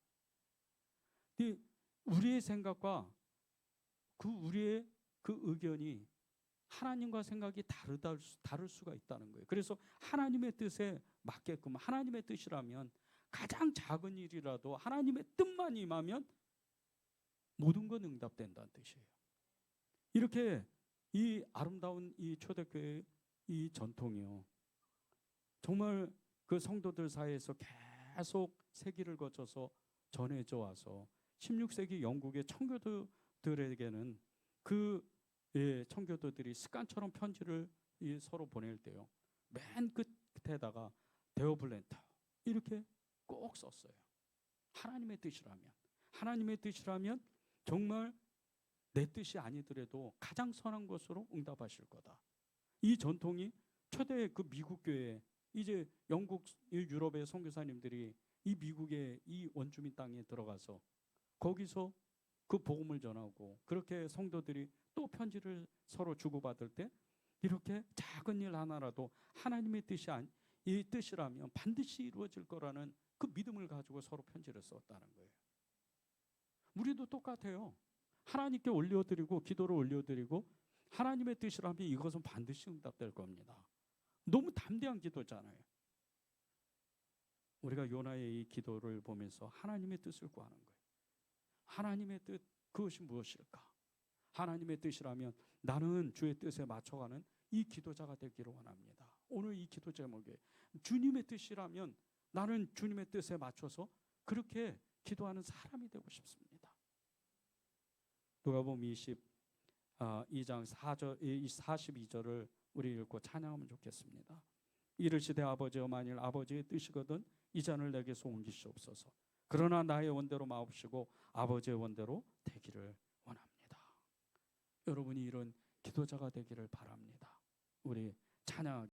우리의 생각과 우리의 그 의견이 하나님과 생각이 다를 수가 있다는 거예요. 그래서 하나님의 뜻에 맞게끔 하나님의 뜻이라면 가장 작은 일이라도 하나님의 뜻만 임하면 모든 건 응답된다는 뜻이에요. 이렇게 이 아름다운 이 초대교회의 이 전통이요, 정말 그 성도들 사이에서 계속 세기를 거쳐서 전해져 와서 16세기 영국의 청교도들에게는 그 청교도들이 습관처럼 편지를 서로 보낼 때요, 맨 끝에다가 데오블렌터 이렇게 꼭 썼어요. 하나님의 뜻이라면 정말 내 뜻이 아니더라도 가장 선한 것으로 응답하실 거다. 이 전통이 초대 그 미국 교회, 이제 영국 유럽의 선교사님들이 이 미국의 이 원주민 땅에 들어가서 거기서 그 복음을 전하고 그렇게 성도들이 또 편지를 서로 주고받을 때 이렇게 작은 일 하나라도 하나님의 이 뜻이라면 반드시 이루어질 거라는 그 믿음을 가지고 서로 편지를 썼다는 거예요. 우리도 똑같아요. 하나님께 올려드리고 기도를 올려드리고 하나님의 뜻이라면 이것은 반드시 응답될 겁니다. 너무 담대한 기도잖아요. 우리가 요나의 이 기도를 보면서 하나님의 뜻을 구하는 거예요. 하나님의 뜻, 그것이 무엇일까? 하나님의 뜻이라면 나는 주의 뜻에 맞춰가는 이 기도자가 되기를 원합니다. 오늘 이 기도 제목에 주님의 뜻이라면 나는 주님의 뜻에 맞춰서 그렇게 기도하는 사람이 되고 싶습니다. 누가복음 22장 42절을 우리 읽고 찬양하면 좋겠습니다. 이르시되 아버지여, 만일 아버지의 뜻이거든 이 잔을 내게서 옮기시옵소서. 그러나 나의 원대로 마옵시고 아버지의 원대로 되기를 원합니다. 여러분이 이런 기도자가 되기를 바랍니다. 우리 찬양